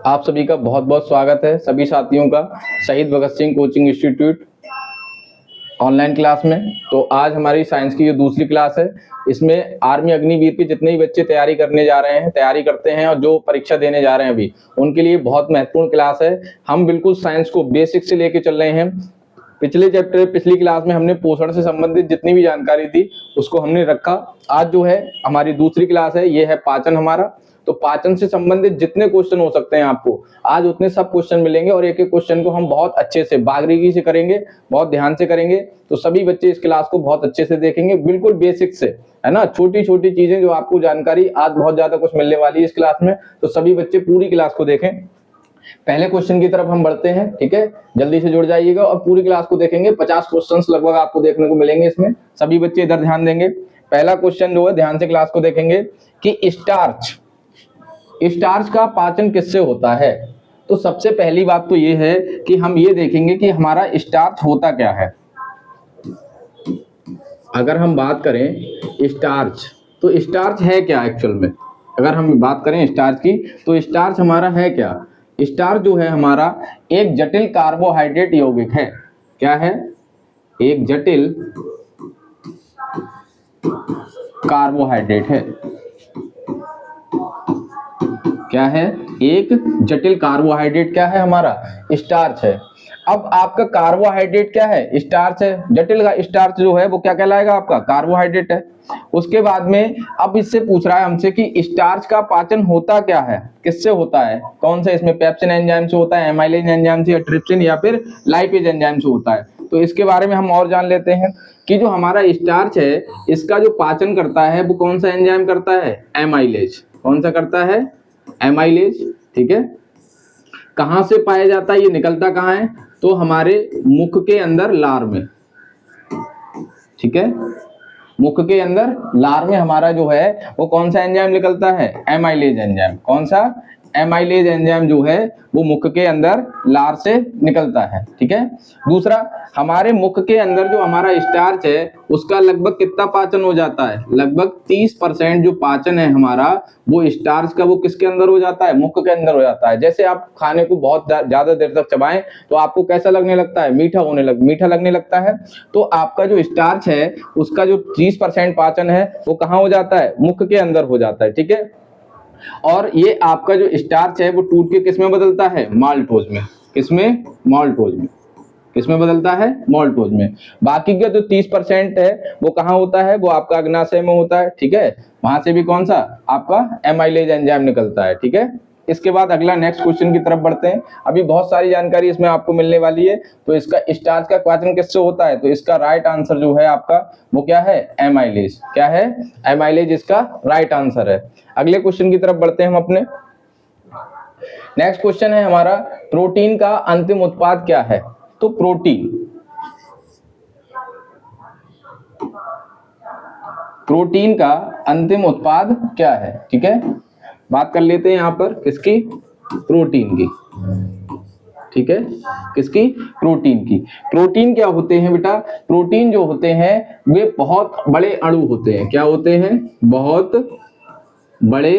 आप सभी का बहुत बहुत स्वागत है सभी साथियों का Shaheed Bhagat Singh coaching institute online class में। तो आज हमारी साइंस की जो दूसरी क्लास है, इसमें आर्मी अग्निवीर के जितने भी बच्चे तैयारी करने जा रहे हैं, तैयारी करते हैं और जो परीक्षा देने जा रहे हैं अभी, उनके लिए बहुत महत्वपूर्ण क्लास है। हम बिल्कुल साइंस को बेसिक से लेके चल रहे हैं। पिछली क्लास में हमने पोषण से संबंधित जितनी भी जानकारी थी उसको हमने रखा। आज जो है हमारी दूसरी क्लास है, ये है पाचन हमारा। तो पाचन से संबंधित जितने क्वेश्चन हो सकते हैं आपको आज उतने सब क्वेश्चन मिलेंगे और एक एक क्वेश्चन को हम बहुत अच्छे से बारीकी से करेंगे, बहुत ध्यान से करेंगे। तो सभी बच्चे इस क्लास को बहुत अच्छे से देखेंगे, बिल्कुल बेसिक से, है ना। छोटी छोटी चीजें जो आपको जानकारी आज बहुत ज्यादा कुछ मिलने वाली है इस क्लास में, तो सभी बच्चे पूरी क्लास को देखें। पहले क्वेश्चन की तरफ हम बढ़ते हैं, ठीक है। जल्दी से जुड़ जाइएगा और पूरी क्लास को देखेंगे। 50 क्वेश्चंस लगभग आपको देखने को मिलेंगे इसमें। सभी बच्चे इधर ध्यान देंगे। पहला क्वेश्चन जो है, ध्यान से क्लास को देखेंगे कि स्टार्च का पाचन किससे होता है। तो सबसे पहली बात तो ये है कि हम ये देखेंगे कि हमारा स्टार्च होता क्या है। अगर हम बात करें स्टार्च, तो स्टार्च है क्या एक्चुअल में। अगर हम बात करें स्टार्च की, तो स्टार्च हमारा है क्या। स्टार्च जो है हमारा एक जटिल कार्बोहाइड्रेट यौगिक है। क्या है? एक जटिल कार्बोहाइड्रेट है। क्या है? एक जटिल कार्बोहाइड्रेट क्या है हमारा? स्टार्च है। अब आपका कार्बोहाइड्रेट क्या है? स्टार्च है। जटिल का स्टार्च जो है वो क्या कहलाएगा? आपका कार्बोहाइड्रेट है। उसके बाद में अब इससे पूछ रहा है हमसे कि स्टार्च का पाचन होता क्या है, किससे होता है, कौन सा इसमें पेप्सिन एंजाइम से होता है, एमाइलेज एंजाइम से, या ट्रिप्सिन या फिर लाइपेज एंजाइम से होता है। तो इसके बारे में हम और जान लेते हैं कि जो हमारा स्टार्च है इसका जो पाचन करता है वो कौन सा एंजाइम करता है? एमाइलेज। कौन सा करता है? एमाइलेज। ठीक है। कहां से पाया जाता है, ये निकलता कहां है? तो हमारे मुख के अंदर लार में। ठीक है। मुख के अंदर लार में हमारा जो है वो कौन सा एंजाइम निकलता है? Amylase enzyme. कौन सा? एमाइलेज एंजाइम जो है वो मुख के अंदर लार से निकलता है। ठीक है। दूसरा, हमारे मुख के अंदर जो हमारा स्टार्च है उसका लगभग कितना पाचन हो जाता है? लगभग 30% जो पाचन है हमारा वो स्टार्च का, वो किसके अंदर हो जाता है? मुख के अंदर हो जाता है। जैसे आप खाने को बहुत ज्यादा देर तक चबाएं तो आपको कैसा लगने लगता है? मीठा लगने लगता है। तो आपका जो स्टार्च है उसका जो 30% पाचन है वो कहाँ हो जाता है? मुख के अंदर हो जाता है। ठीक है। और ये आपका जो स्टार्च है वो टूट के किसमें बदलता है? माल्टोज में। किसमें? माल्टोज में। किसमें बदलता है? माल्टोज में। बाकी का जो 30% है वो कहाँ होता है? वो आपका अग्नाशय में होता है। ठीक है। वहां से भी कौन सा? आपका एमाइलेज एंजाइम निकलता है। ठीक है। इसके बाद अगला नेक्स्ट क्वेश्चन की तरफ बढ़ते हैं। अभी बहुत सारी जानकारी इसमें आपको मिलने वाली है। तो इसका स्टार्च का पाचन किससे होता है? तो इसका राइट आंसर जो है आपका वो क्या है? एमाइलेज। क्या है? एमाइलेज इसका राइट आंसर है। अगले क्वेश्चन की तरफ बढ़ते हैं हम अपने। नेक्स्ट क्वेश्चन है हमारा, प्रोटीन का अंतिम उत्पाद क्या है। तो प्रोटीन का अंतिम उत्पाद क्या है? ठीक है। बात कर लेते हैं यहां पर किसकी? प्रोटीन की। ठीक है। किसकी? प्रोटीन की। प्रोटीन क्या होते हैं बेटा? प्रोटीन जो होते हैं वे बहुत बड़े अणु होते हैं। क्या होते हैं? बहुत बड़े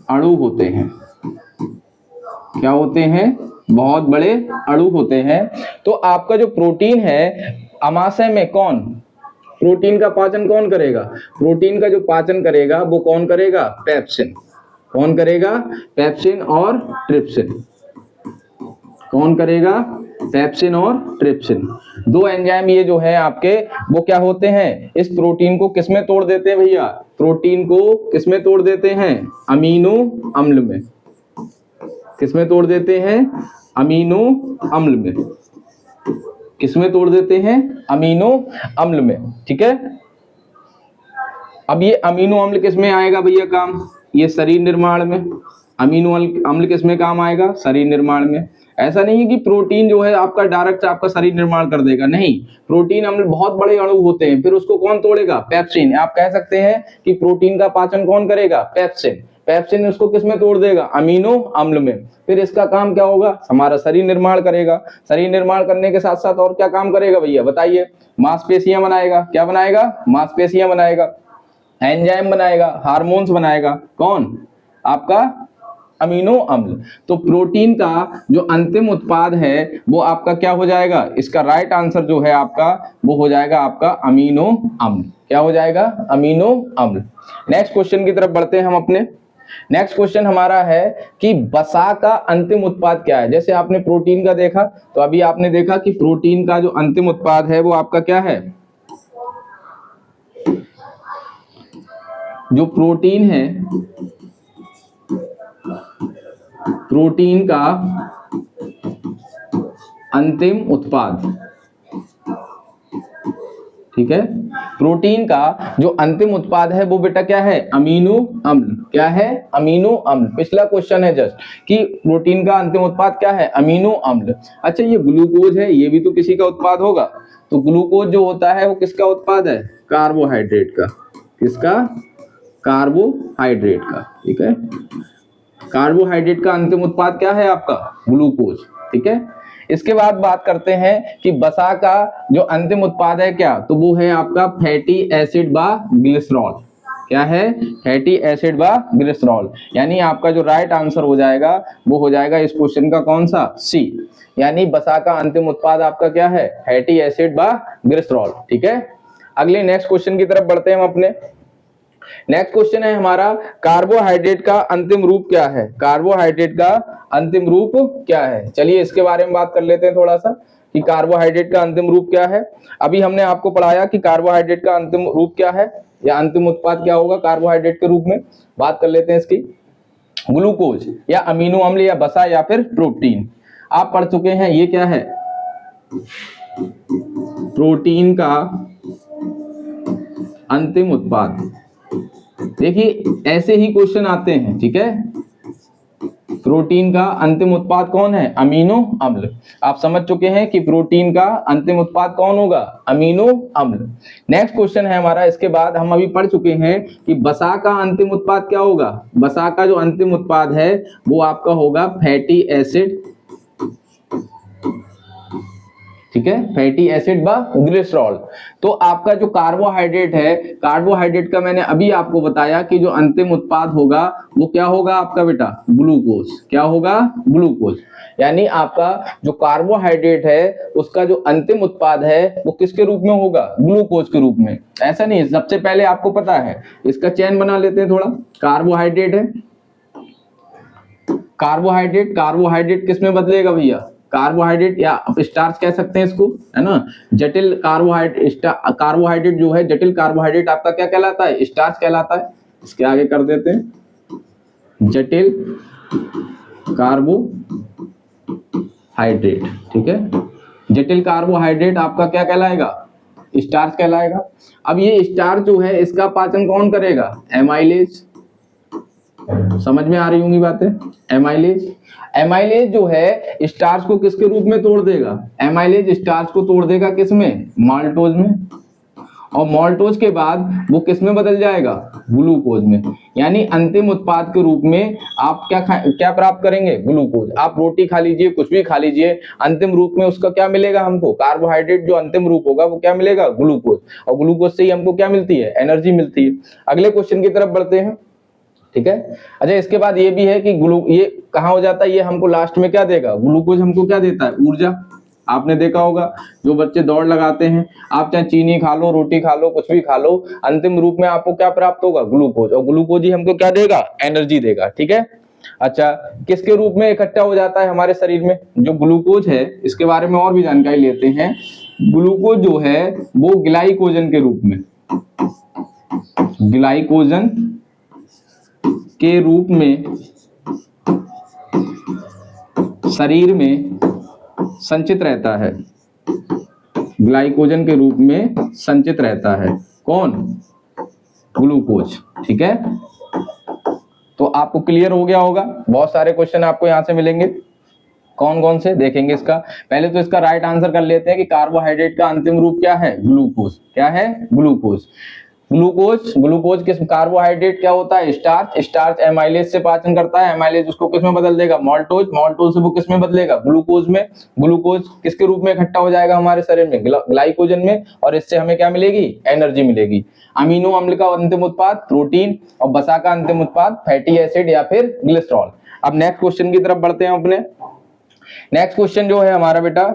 अणु होते हैं। क्या होते हैं? बहुत बड़े अणु होते हैं। तो आपका जो प्रोटीन है आमाशय में कौन? प्रोटीन का पाचन कौन करेगा? प्रोटीन का जो पाचन करेगा वो कौन करेगा? पेप्सिन। कौन करेगा? पेप्सिन और ट्रिप्सिन। कौन करेगा? पेप्सिन और ट्रिप्सिन। दो एंजाइम ये जो है आपके वो क्या होते हैं? इस प्रोटीन को किसमें तोड़ देते हैं भैया? प्रोटीन को किसमें तोड़ देते हैं? अमीनो अम्ल में। किसमें तोड़ देते हैं? अमीनो अम्ल में। किसमें तोड़ देते हैं? अमीनो अम्ल में। ठीक है। अब ये अमीनो अम्ल किसमें आएगा भैया काम? ये शरीर निर्माण में। अमीनो अम्ल किसमें काम आएगा? शरीर निर्माण में। ऐसा नहीं है कि प्रोटीन जो है आपका डायरेक्ट आपका शरीर निर्माण कर देगा, नहीं। प्रोटीन अम्ल बहुत बड़े अणु होते हैं, फिर उसको कौन तोड़ेगा? पेप्सिन। आप कह सकते हैं कि प्रोटीन का पाचन कौन करेगा? पेप्सिन। पेप्सिन उसको किसमें तोड़ देगा? अमीनो अम्ल में। फिर इसका काम क्या होगा? हमारा शरीर निर्माण करेगा। शरीर निर्माण करने के साथ साथ और क्या काम करेगा भैया बताइए? मांसपेशियां बनाएगा। क्या बनाएगा? मांसपेशियां बनाएगा, एंजाइम बनाएगा, हार्मोन्स बनाएगा। कौन? आपका अमीनो अम्ल। तो प्रोटीन का जो अंतिम उत्पाद है वो आपका क्या हो जाएगा, इसका राइट आंसर जो है आपका वो हो जाएगा आपका अमीनो अम्ल। क्या हो जाएगा, अमीनो अम्ल। नेक्स्ट क्वेश्चन की तरफ बढ़ते हैं हम अपने। नेक्स्ट क्वेश्चन हमारा है कि वसा का अंतिम उत्पाद क्या है। जैसे आपने प्रोटीन का देखा, तो अभी आपने देखा कि प्रोटीन का जो अंतिम उत्पाद है वो आपका क्या है, जो प्रोटीन है, प्रोटीन का अंतिम उत्पाद, ठीक है। प्रोटीन का जो अंतिम उत्पाद है वो बेटा क्या है, अमीनो अम्ल। क्या है, अमीनो अम्ल। पिछला क्वेश्चन है जस्ट कि प्रोटीन का अंतिम उत्पाद क्या है, अमीनो अम्ल। अच्छा, ये ग्लूकोज है, ये भी तो किसी का उत्पाद होगा। तो ग्लूकोज जो होता है वो किसका उत्पाद है, कार्बोहाइड्रेट का। किसका, कार्बोहाइड्रेट का, ठीक है। कार्बोहाइड्रेट का अंतिम उत्पाद क्या है आपका, ग्लूकोज, ठीक है। इसके बाद बात करते हैं कि वसा का जो अंतिम उत्पाद है क्या, तो वो है आपका फैटी एसिड व ग्लिसरॉल। क्या है, फैटी एसिड व ग्लिसरॉल। यानी आपका जो राइट आंसर हो जाएगा वो हो जाएगा इस क्वेश्चन का कौन सा, सी। यानी वसा का अंतिम उत्पाद आपका क्या है, फैटी एसिड व ग्लिसरॉल, ठीक है। अगले नेक्स्ट क्वेश्चन की तरफ बढ़ते हैं हम अपने। नेक्स्ट क्वेश्चन है हमारा, कार्बोहाइड्रेट का अंतिम रूप क्या है। कार्बोहाइड्रेट का अंतिम रूप क्या है, चलिए इसके बारे में बात कर लेते हैं थोड़ा सा कि कार्बोहाइड्रेट का अंतिम रूप क्या है। अभी हमने आपको पढ़ाया कि कार्बोहाइड्रेट का अंतिम रूप क्या है या अंतिम उत्पाद क्या होगा कार्बोहाइड्रेट के रूप में। बात कर लेते हैं इसकी। ग्लूकोज या अमीनो अम्ल या वसा या फिर प्रोटीन, आप पढ़ चुके हैं। ये क्या है, प्रोटीन का अंतिम उत्पाद। देखिए ऐसे ही क्वेश्चन आते हैं, ठीक है। प्रोटीन का अंतिम उत्पाद कौन है, अमीनो अम्ल। आप समझ चुके हैं कि प्रोटीन का अंतिम उत्पाद कौन होगा, अमीनो अम्ल। नेक्स्ट क्वेश्चन है हमारा, इसके बाद हम अभी पढ़ चुके हैं कि वसा का अंतिम उत्पाद क्या होगा। वसा का जो अंतिम उत्पाद है वो आपका होगा फैटी एसिड, ठीक है, फैटी एसिड व ग्लिसरॉल। तो आपका जो कार्बोहाइड्रेट है, कार्बोहाइड्रेट का मैंने अभी आपको बताया कि जो अंतिम उत्पाद होगा वो क्या होगा आपका बेटा, ग्लूकोज। क्या होगा, ग्लूकोज। यानी आपका जो कार्बोहाइड्रेट है उसका जो अंतिम उत्पाद है वो किसके रूप में होगा, ग्लूकोज के रूप में। ऐसा नहीं, सबसे पहले आपको पता है, इसका चयन बना लेते हैं थोड़ा। कार्बोहाइड्रेट है, कार्बोहाइड्रेट, कार्बोहाइड्रेट किस में बदलेगा भैया, कार्बोहाइड्रेट या स्टार्च कह सकते हैं इसको, है ना। जटिल कार्बोहाइड्रेट, कार्बोहाइड्रेट जो है, जटिल कार्बोहाइड्रेट आपका क्या कहलाता है, स्टार्च कहलाता है। इसके आगे कर देते हैं, जटिल कार्बोहाइड्रेट, ठीक है। जटिल कार्बोहाइड्रेट आपका क्या कहलाएगा, स्टार्च कहलाएगा। अब ये स्टार्च जो है इसका पाचन कौन करेगा, एमाइलेज। समझ में आ रही होंगी बातें, एमाइलेज। एमाइलेज जो है स्टार्च को किसके रूप में तोड़ देगा, एमाइलेज स्टार्च को तोड़ देगा किसमें, माल्टोज में। और माल्टोज के बाद वो किस में बदल जाएगा, ग्लूकोज में। यानी अंतिम उत्पाद के रूप में आप क्या प्राप्त करेंगे, ग्लूकोज। आप रोटी खा लीजिए, कुछ भी खा लीजिए, अंतिम रूप में उसका क्या मिलेगा हमको, कार्बोहाइड्रेट जो अंतिम रूप होगा वो क्या मिलेगा, ग्लूकोज। और ग्लूकोज से ही हमको क्या मिलती है, एनर्जी मिलती है। अगले क्वेश्चन की तरफ बढ़ते हैं, ठीक है। अच्छा, इसके बाद ये भी है कि ये कहाँ हो जाता है, ये हमको लास्ट में क्या देगा, ग्लूकोज हमको क्या देता है, ऊर्जा। आपने देखा होगा जो बच्चे दौड़ लगाते हैं, आप चाहे चीनी खा लो, रोटी खा लो, कुछ भी खा लो, अंतिम रूप में आपको क्या प्राप्त होगा, ग्लूकोज। और ग्लूकोज ही हमको क्या देगा, एनर्जी देगा, ठीक है। अच्छा, किसके रूप में इकट्ठा हो जाता है हमारे शरीर में जो ग्लूकोज है, इसके बारे में और भी जानकारी लेते हैं। ग्लूकोज जो है वो ग्लाइकोजन के रूप में, ग्लाइकोजन के रूप में शरीर में संचित रहता है, ग्लाइकोजन के रूप में संचित रहता है कौन, ग्लूकोज, ठीक है। तो आपको क्लियर हो गया होगा। बहुत सारे क्वेश्चन आपको यहां से मिलेंगे, कौन कौन से देखेंगे इसका। पहले तो इसका राइट आंसर कर लेते हैं कि कार्बोहाइड्रेट का अंतिम रूप क्या है, ग्लूकोज। क्या है, ग्लूकोज। ग्लूकोज, ग्लूकोज किस कार्बोहाइड्रेट क्या होता है? स्टार्च, स्टार्च एमाइलेज से पाचन करता है, एमाइलेज उसको किस में बदल देगा? माल्टोज, माल्टोज से वो किस में बदलेगा? ग्लूकोज में। ग्लूकोज किसके रूप में इकट्ठा हो जाएगा हमारे शरीर में? ग्लाइकोजन में, और इससे हमें क्या मिलेगी? एनर्जी मिलेगी। अमीनो अम्ल का अंतिम उत्पाद प्रोटीन, और वसा का अंतिम उत्पाद फैटी एसिड या फिर ग्लिसरॉल। अब नेक्स्ट क्वेश्चन की तरफ बढ़ते हैं अपने। नेक्स्ट क्वेश्चन जो है हमारा बेटा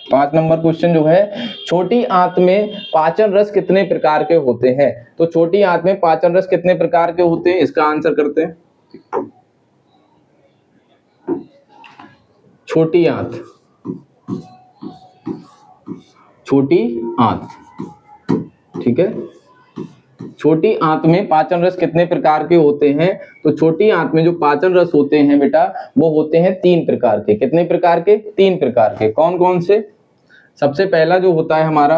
5 नंबर क्वेश्चन जो है, छोटी आंत में पाचन रस कितने प्रकार के होते हैं? तो छोटी आंत में पाचन रस कितने प्रकार के होते हैं, इसका आंसर करते हैं। छोटी आंत, छोटी आंत, ठीक है। छोटी आंत में पाचन रस कितने प्रकार के होते हैं? तो छोटी आंत में जो पाचन रस होते हैं बेटा, वो होते हैं 3 प्रकार के। कितने प्रकार के? 3 प्रकार के। कौन कौन से? सबसे पहला जो होता है हमारा,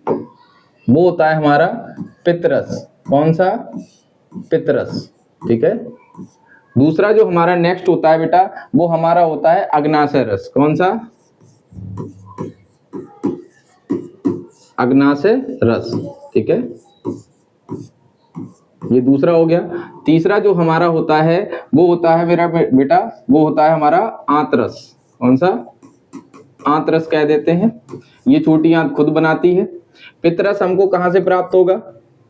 वो होता है हमारा पित्तरस। कौन सा? पित्तरस, ठीक है। दूसरा जो हमारा नेक्स्ट होता है बेटा, वो हमारा होता है अग्नाशय रस। कौन सा? अग्नाशय रस, ठीक है, ये दूसरा हो गया। तीसरा जो हमारा होता है वो होता है मेरा बेटा, वो होता है हमारा आंतरस। कौन सा? आंतरस कह देते हैं। ये छोटी आंत खुद बनाती है। पित्तरस हमको कहां से प्राप्त होगा?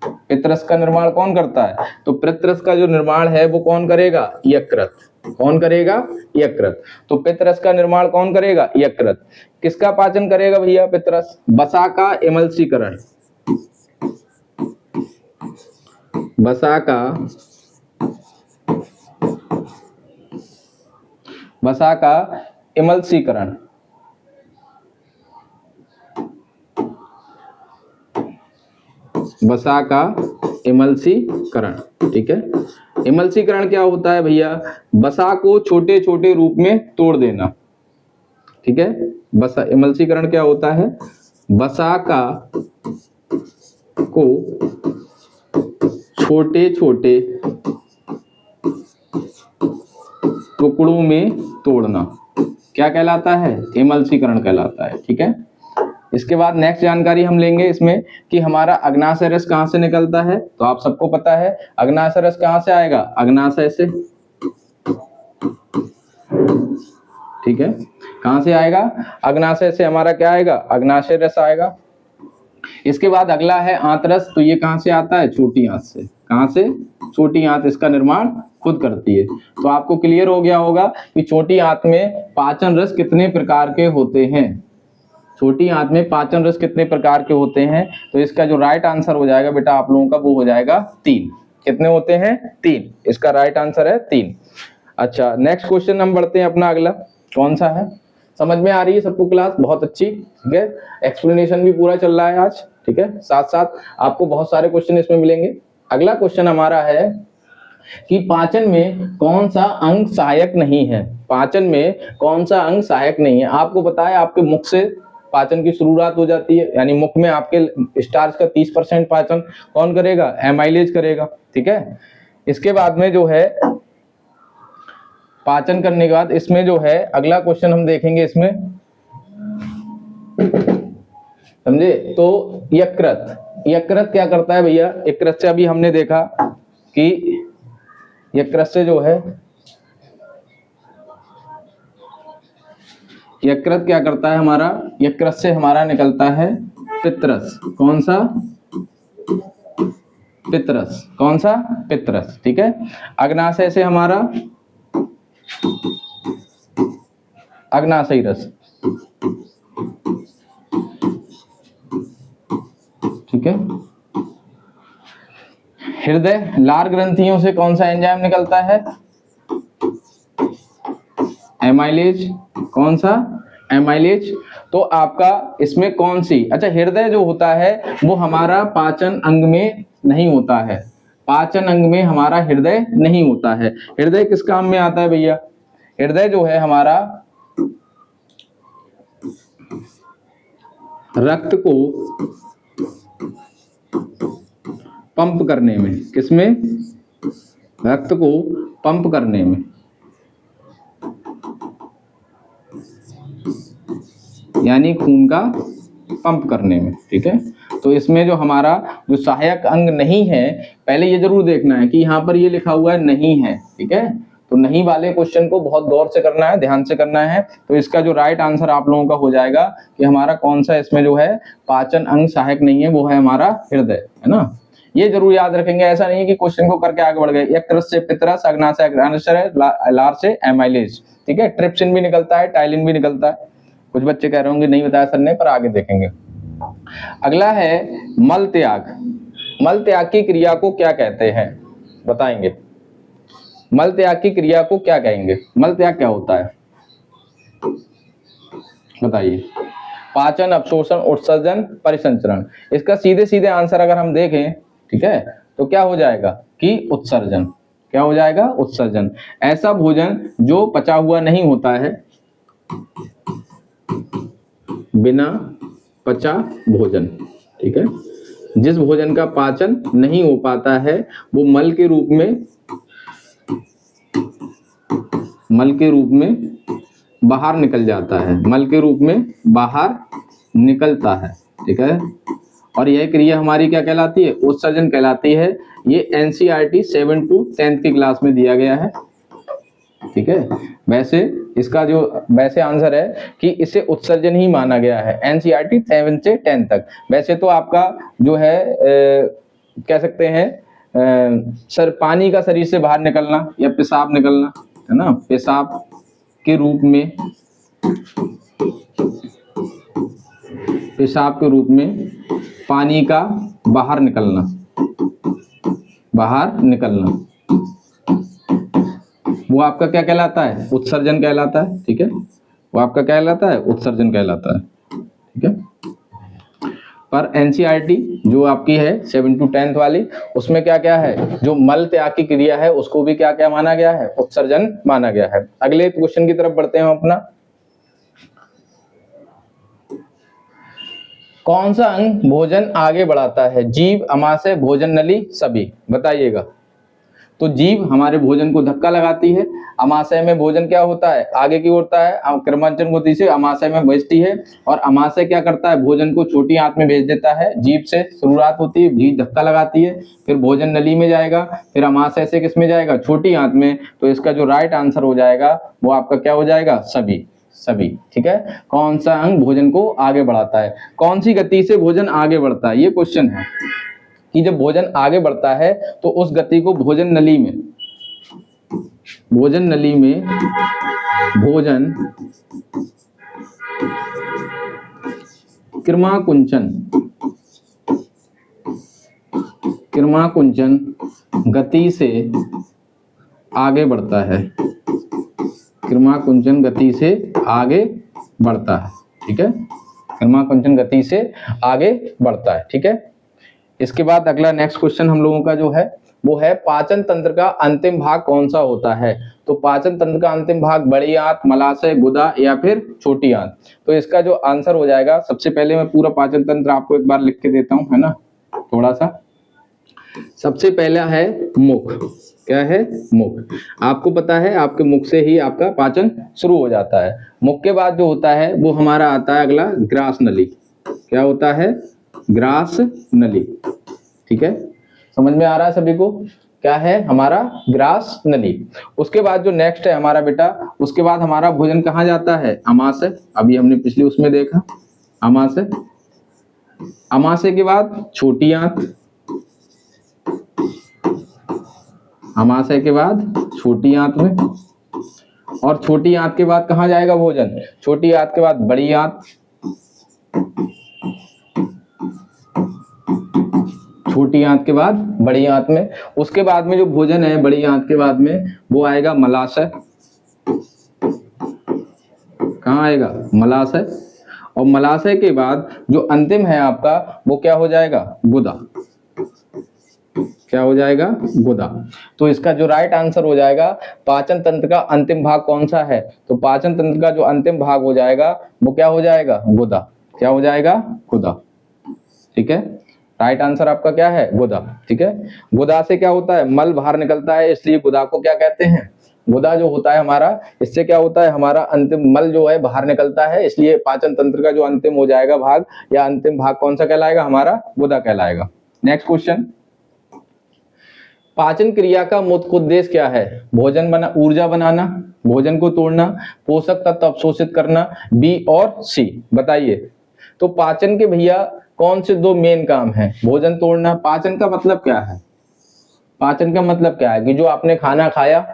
पित्तरस का निर्माण कौन करता है? तो पित्तरस का जो निर्माण है वो कौन करेगा? यकृत। कौन करेगा? यकृत। तो पित्तरस का निर्माण कौन करेगा? यकृत। किसका पाचन करेगा भैया पित्तरस? वसा का एमल्सीकरण। वसा का, वसा का एमल्सीकरण, वसा का एमल्सीकरण, ठीक है। एमल्सीकरण क्या होता है भैया? वसा को छोटे छोटे रूप में तोड़ देना, ठीक है। वसा, एमल्सीकरण क्या होता है? वसा का को छोटे छोटे टुकड़ों में तोड़ना क्या कहलाता है? एमल्सीकरण कहलाता है, ठीक है। इसके बाद नेक्स्ट जानकारी हम लेंगे इसमें कि हमारा अग्नाशय रस कहां से निकलता है। तो आप सबको पता है अग्नाशय रस कहां से आएगा? अग्नाशय से, ठीक है। कहां से आएगा? अग्नाशय से हमारा क्या आएगा? अग्नाशय रस आएगा। इसके बाद अगला है आंतरस। तो ये कहां से आता है? छोटी आंत से। कहां से? छोटी आंत इसका निर्माण खुद करती है। तो आपको क्लियर हो गया होगा कि छोटी आंत में पाचन रस कितने प्रकार के होते हैं। छोटी आंत में पाचन रस कितने प्रकार के होते हैं? तो इसका जो राइट आंसर हो जाएगा बेटा आप लोगों का, वो हो जाएगा 3। कितने होते हैं? 3। इसका राइट आंसर है 3। अच्छा, नेक्स्ट क्वेश्चन हम बढ़ते हैं अपना अगला। कौन सा है? समझ में आ रही है सबको क्लास? बहुत अच्छी, ठीक है। एक्सप्लेनेशन भी पूरा चल रहा है आज, ठीक है। साथ साथ आपको बहुत सारे क्वेश्चन इसमें मिलेंगे। अगला क्वेश्चन हमारा है कि पाचन में कौन सा अंग सहायक नहीं है? पाचन में कौन सा अंग सहायक नहीं है? आपको पता है आपके मुख से पाचन की शुरुआत हो जाती है, यानी मुख में आपके स्टार्च का 30% पाचन कौन करेगा? एमाइलेज करेगा, ठीक है। इसके बाद में जो है पाचन करने के बाद इसमें जो है अगला क्वेश्चन हम देखेंगे इसमें, समझे? तो यकृत, यकृत क्या करता है भैया? यकृत से अभी हमने देखा कि यकृत से जो है, यकृत क्या करता है हमारा? यकृत से हमारा निकलता है पित्तरस। कौन सा? पित्तरस। कौन सा? पित्तरस, ठीक है। अग्नाशय से हमारा अग्नाशयी रस, ठीक है। हृदय लार ग्रंथियों से कौन सा एंजाइम निकलता है? एमाइलेज। कौन सा? एमाइलेज। तो आपका इसमें कौन सी, अच्छा हृदय जो होता है वो हमारा पाचन अंग में नहीं होता है। पाचन अंग में हमारा हृदय नहीं होता है। हृदय किस काम में आता है भैया? हृदय जो है हमारा रक्त को पंप करने में, किसमें? रक्त को पंप करने में, यानी खून का पंप करने में, ठीक है। तो इसमें जो हमारा जो सहायक अंग नहीं है, पहले ये जरूर देखना है कि यहाँ पर ये लिखा हुआ है नहीं है, ठीक है। तो नहीं वाले क्वेश्चन को बहुत गौर से करना है, ध्यान से करना है। तो इसका जो राइट आंसर आप लोगों का हो जाएगा कि हमारा कौन सा इसमें जो है पाचन अंग सहायक नहीं है, वो है हमारा हृदय, है ना। ये जरूर याद रखेंगे, ऐसा नहीं है कि क्वेश्चन को करके आगे बढ़ गए। यकृत से पितरस, अग्ना से अग्राशय, लार से एमाइलेज, ठीक है। ट्रिप्सिन भी निकलता है, टाइलिन भी निकलता है। कुछ बच्चे कह रहे होंगे नहीं बताया सर ने, पर आगे देखेंगे। अगला है मल त्याग। मल त्याग की क्रिया को क्या कहते हैं, बताएंगे। मल त्याग की क्रिया को क्या कहेंगे? मल त्याग क्या होता है, बताइए। पाचन, अवशोषण, उत्सर्जन, परिसंचरण। इसका सीधे सीधे आंसर अगर हम देखें, ठीक है, तो क्या हो जाएगा कि उत्सर्जन। क्या हो जाएगा? उत्सर्जन। ऐसा भोजन जो पचा हुआ नहीं होता है, बिना पचा भोजन, ठीक है, जिस भोजन का पाचन नहीं हो पाता है, वो मल के रूप में बाहर निकल जाता है, मल के रूप में बाहर निकलता है, ठीक है। और यह क्रिया हमारी क्या कहलाती है? उत्सर्जन कहलाती है। ये एनसीईआरटी 7 to 10 की क्लास में दिया गया है, ठीक है। वैसे इसका जो वैसे आंसर है कि इसे उत्सर्जन ही माना गया है, एनसीईआरटी 7 से 10 तक। वैसे तो आपका जो है कह सकते हैं सर पानी का शरीर से बाहर निकलना या पेशाब निकलना, है ना, पेशाब के रूप में, पेशाब के रूप में पानी का बाहर निकलना, वो आपका क्या कहलाता है? उत्सर्जन कहलाता है, ठीक है। वो आपका क्या कहलाता है? उत्सर्जन कहलाता है, ठीक है। पर एनसीईआरटी जो आपकी है 7 to 10 वाली, उसमें क्या क्या है, जो मल त्याग की क्रिया है उसको भी क्या क्या माना गया है? उत्सर्जन माना गया है। अगले क्वेश्चन की तरफ बढ़ते हैं हम अपना। कौन सा अंग भोजन आगे बढ़ाता है? जीभ, अमाशय, भोजन नली, सभी, बताइएगा। तो जीभ हमारे भोजन को धक्का लगाती है, अमाशय में भोजन क्या होता है? आगे की ओर होता है, क्रमांचन गति से अमाशय में भेजती है, और अमाशय क्या करता है? भोजन को छोटी आंत में भेज देता है। जीभ से शुरुआत होती है, जीभ धक्का लगाती है, फिर भोजन नली में जाएगा, फिर अमाशय से किस में जाएगा? छोटी आंत में। तो इसका जो राइट आंसर हो जाएगा वो आपका क्या हो जाएगा? सभी, सभी, ठीक है। कौन सा अंग भोजन को आगे बढ़ाता है? कौन सी गति से भोजन आगे बढ़ता है, ये क्वेश्चन है कि जब भोजन आगे बढ़ता है तो उस गति को भोजन नली में भोजन किर्माकुंचन गति से आगे बढ़ता है, किर्माकुंचन गति से आगे बढ़ता है, ठीक है। किर्माकुंचन गति से आगे बढ़ता है, ठीक है। इसके बाद अगला नेक्स्ट क्वेश्चन हम लोगों का जो है वो है पाचन तंत्र का अंतिम भाग कौन सा होता है? तो पाचन तंत्र का अंतिम भाग बड़ी आंत, मलाशय, गुदा या फिर छोटी आंत। तो इसका जो आंसर हो जाएगा, सबसे पहले मैं पूरा पाचन तंत्र आपको एक बार लिख के देता हूं, है ना, थोड़ा सा। सबसे पहला है मुख। क्या है? मुख। आपको पता है आपके मुख से ही आपका पाचन शुरू हो जाता है। मुख के बाद जो होता है वो हमारा आता है अगला ग्रास नली। क्या होता है? ग्रास नली, ठीक है। समझ में आ रहा है सभी को? क्या है हमारा? ग्रास नली। उसके बाद जो नेक्स्ट है हमारा बेटा, उसके बाद हमारा भोजन कहाँ जाता है? अमाशय। अभी हमने पिछली उसमें देखा, अमाशय। अमाशय के बाद छोटी आंत, अमाशय के बाद छोटी आंत में, और छोटी आंत के बाद कहाँ जाएगा भोजन? छोटी आंत के बाद बड़ी आंत, छोटी आंत के बाद बड़ी आंत में। उसके बाद में जो भोजन है बड़ी आंत के बाद में वो आएगा मलाशय। कहाँ आएगा? मलाशय। और मलाशय के बाद जो अंतिम है आपका वो क्या हो जाएगा? गुदा। क्या हो जाएगा? गुदा। तो इसका जो राइट आंसर हो जाएगा, पाचन तंत्र का अंतिम भाग कौन सा है? तो पाचन तंत्र का जो अंतिम भाग हो जाएगा वो क्या हो जाएगा? गुदा। क्या हो जाएगा? गुदा, ठीक है। राइट आंसर आपका क्या है, गुदा। ठीक है, गुदा से क्या होता है, मल बाहर निकलता है, इसलिए गुदा को क्या कहते हैं, गुदा जो होता है हमारा, इससे क्या होता है, हमारा अंतिम मल जो है बाहर निकलता है, इसलिए पाचन तंत्र का जो अंतिम हो जाएगा भाग या अंतिम भाग कौन सा कहलाएगा, हमारा गुदा कहलाएगा। नेक्स्ट क्वेश्चन, पाचन क्रिया का मुख्य उद्देश्य क्या है, भोजन बना, ऊर्जा बनाना, भोजन को तोड़ना, पोषक तत्व अवशोषित करना, बी और सी, बताइए। तो पाचन के भैया कौन से दो मेन काम है, भोजन तोड़ना, पाचन का मतलब क्या है, पाचन का मतलब क्या है कि जो आपने खाना खाया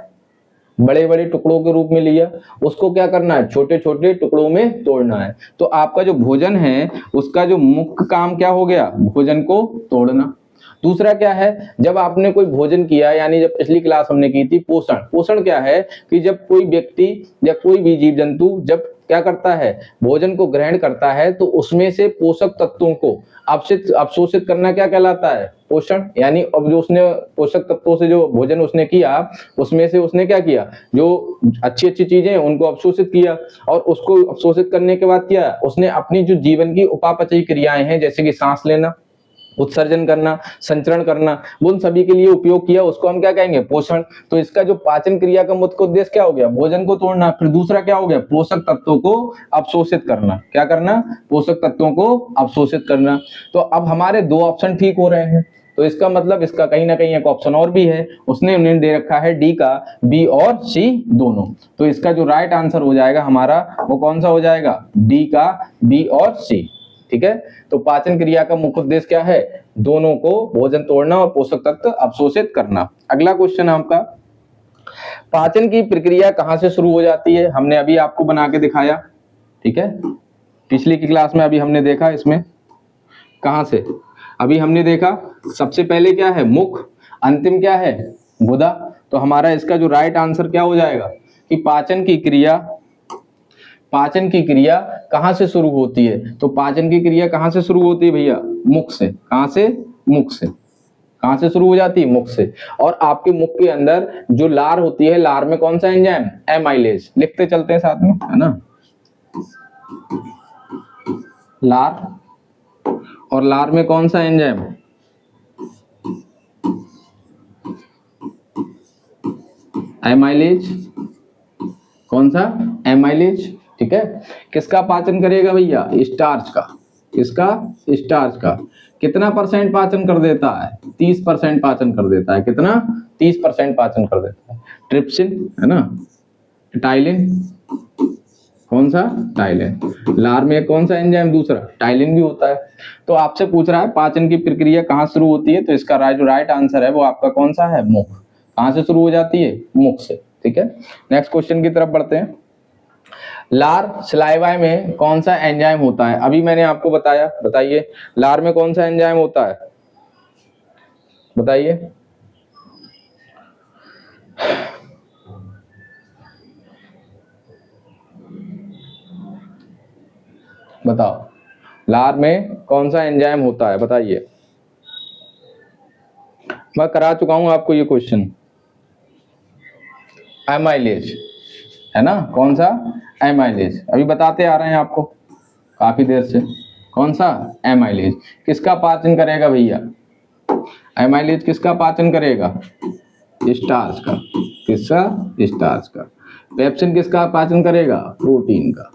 बड़े बड़े टुकड़ों के रूप में लिया, उसको क्या करना है, छोटे छोटे टुकड़ों में तोड़ना है। तो आपका जो भोजन है उसका जो मुख्य काम क्या हो गया, भोजन को तोड़ना। दूसरा क्या है, जब आपने कोई भोजन किया, यानी जब पिछली क्लास हमने की थी पोषण, पोषण क्या है कि जब कोई व्यक्ति या कोई भी जीव जंतु जब क्या करता है, भोजन को ग्रहण करता है, तो उसमें से पोषक तत्वों को अवशोषित करना क्या कहलाता है, पोषण। यानी अब जो उसने पोषक तत्वों से जो भोजन उसने किया, उसमें से उसने क्या किया, जो अच्छी अच्छी चीजें उनको अवशोषित किया, और उसको अवशोषित करने के बाद किया, उसने अपनी जो जीवन की उपापचयी क्रियाएं हैं, जैसे कि सांस लेना, उत्सर्जन करना, संचरण करना, उन सभी के लिए उपयोग किया, उसको हम क्या कहेंगे, पोषण। तो इसका जो पाचन क्रिया का मुख्य उद्देश्य क्या हो गया, भोजन को तोड़ना। फिर दूसरा क्या हो गया, पोषक तत्वों को अवशोषित करना, क्या करना, पोषक तत्वों को अवशोषित करना। तो अब हमारे दो ऑप्शन ठीक हो रहे हैं, तो इसका मतलब इसका कहीं ना कहीं एक ऑप्शन और भी है, उसने उन्हें दे रखा है डी का बी और सी दोनों। तो इसका जो राइट आंसर हो जाएगा हमारा, वो कौन सा हो जाएगा, डी का बी और सी। ठीक है, तो पाचन क्रिया का मुख्य उद्देश्य क्या है, दोनों को, भोजन तोड़ना और पोषक तत्व अवशोषित करना। अगला क्वेश्चन आपका, पाचन की प्रक्रिया कहां से शुरू हो जाती है, हमने अभी आपको बना के दिखाया। ठीक है, पिछली की क्लास में अभी हमने देखा, इसमें कहां से, अभी हमने देखा सबसे पहले क्या है, मुख, अंतिम क्या है, गुदा। तो हमारा इसका जो राइट आंसर क्या हो जाएगा कि पाचन की क्रिया, पाचन की क्रिया कहां से शुरू होती है, तो पाचन की क्रिया कहां से शुरू होती है भैया, मुख से। कहां से, मुख से। कहां से शुरू हो जाती है, मुख से। और आपके मुख के अंदर जो लार होती है, लार में कौन सा एंजाइम, एमाइलेज, लिखते चलते हैं साथ में, है ना, लार, और लार में कौन सा एंजाइम, एमाइलेज, कौन सा, एमाइलेज। ठीक है, किसका पाचन करेगा भैया, स्टार्च का, किसका, स्टार्च का। कितना परसेंट पाचन कर देता है, 30% पाचन कर देता है, कितना, 30% पाचन कर देता है। ट्रिप्सिन, है ना, टाइलिन, कौन सा, टाइलिन। लार में कौन सा एंजाइम, दूसरा, टाइलिन भी होता है। तो आपसे पूछ रहा है पाचन की प्रक्रिया कहां शुरू होती है, तो इसका राइट आंसर है वो आपका कौन सा है, मुख। कहां से शुरू हो जाती है, मुख से। ठीक है, नेक्स्ट क्वेश्चन की तरफ बढ़ते हैं। लार सलाइवा में कौन सा एंजाइम होता है, अभी मैंने आपको बताया, बताइए लार में कौन सा एंजाइम होता है, बताइए। बताओ, लार में कौन सा एंजाइम होता है, बताइए। मैं करा चुका हूं आपको ये क्वेश्चन, एमाइलेज, है ना, कौन सा, एमाइलेज, अभी बताते आ रहे हैं आपको काफी देर से, कौन सा, एमाइलेज। किसका पाचन करेगा भैया, एमाइलेज किसका पाचन करेगा, स्टार्च का, किसका, स्टार्च का। पेप्सिन किसका पाचन करेगा, प्रोटीन का।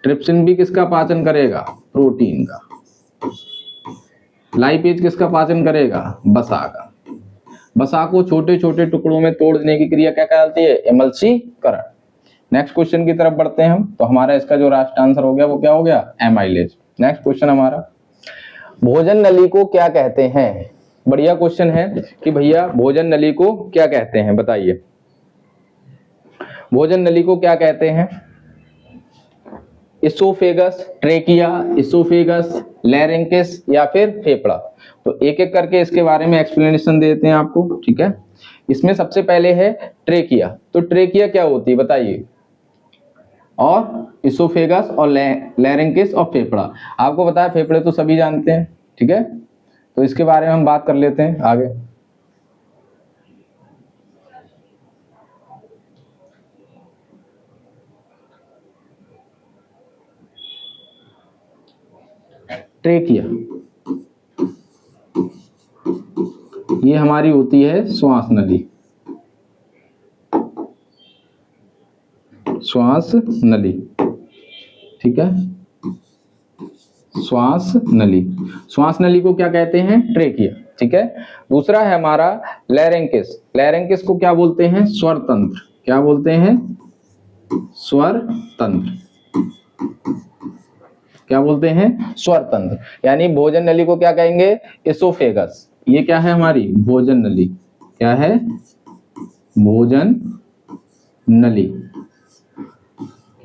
ट्रिप्सिन भी किसका पाचन करेगा, प्रोटीन का। लाइपेज किसका पाचन करेगा, वसा का। वसा को छोटे छोटे टुकड़ों में तोड़ने की क्रिया क्या कहलाती है, एमल्सीकरण। नेक्स्ट क्वेश्चन की तरफ बढ़ते हैं हम, तो हमारा इसका जो राइट आंसर हो गया वो क्या हो गया, एमाइलेज। नेक्स्ट क्वेश्चन हमारा, भोजन नली को क्या कहते हैं, बढ़िया क्वेश्चन है कि भैया भोजन नली को क्या कहते हैं, बताइए। भोजन नली को क्या कहते हैं, इसोफेगस, ट्रेकिया, इसोफेगस, लैरिंगिस या फिर फेफड़ा। तो एक एक करके इसके बारे में एक्सप्लेनेशन देते हैं आपको। ठीक है, इसमें सबसे पहले है ट्रेकिया। तो ट्रेकिया क्या होती है बताइए, और इसोफेगस और लैरिंगिस और फेफड़ा। आपको बताया फेफड़े तो सभी जानते हैं। ठीक है, तो इसके बारे में हम बात कर लेते हैं आगे। ट्रेकिया, ये हमारी होती है श्वास नली, श्वास नली, ठीक है, श्वास नली। श्वास नली को क्या कहते हैं? ट्रेकिया, ठीक है। दूसरा है हमारा लैरेंकिस। लैरेंकिस को क्या बोलते हैं? स्वर तंत्र। क्या बोलते हैं? स्वर तंत्र। क्या बोलते हैं? स्वर तंत्र। यानी भोजन नली को क्या कहेंगे? एसोफेगस। ये क्या है हमारी? भोजन नली। क्या है? भोजन नली।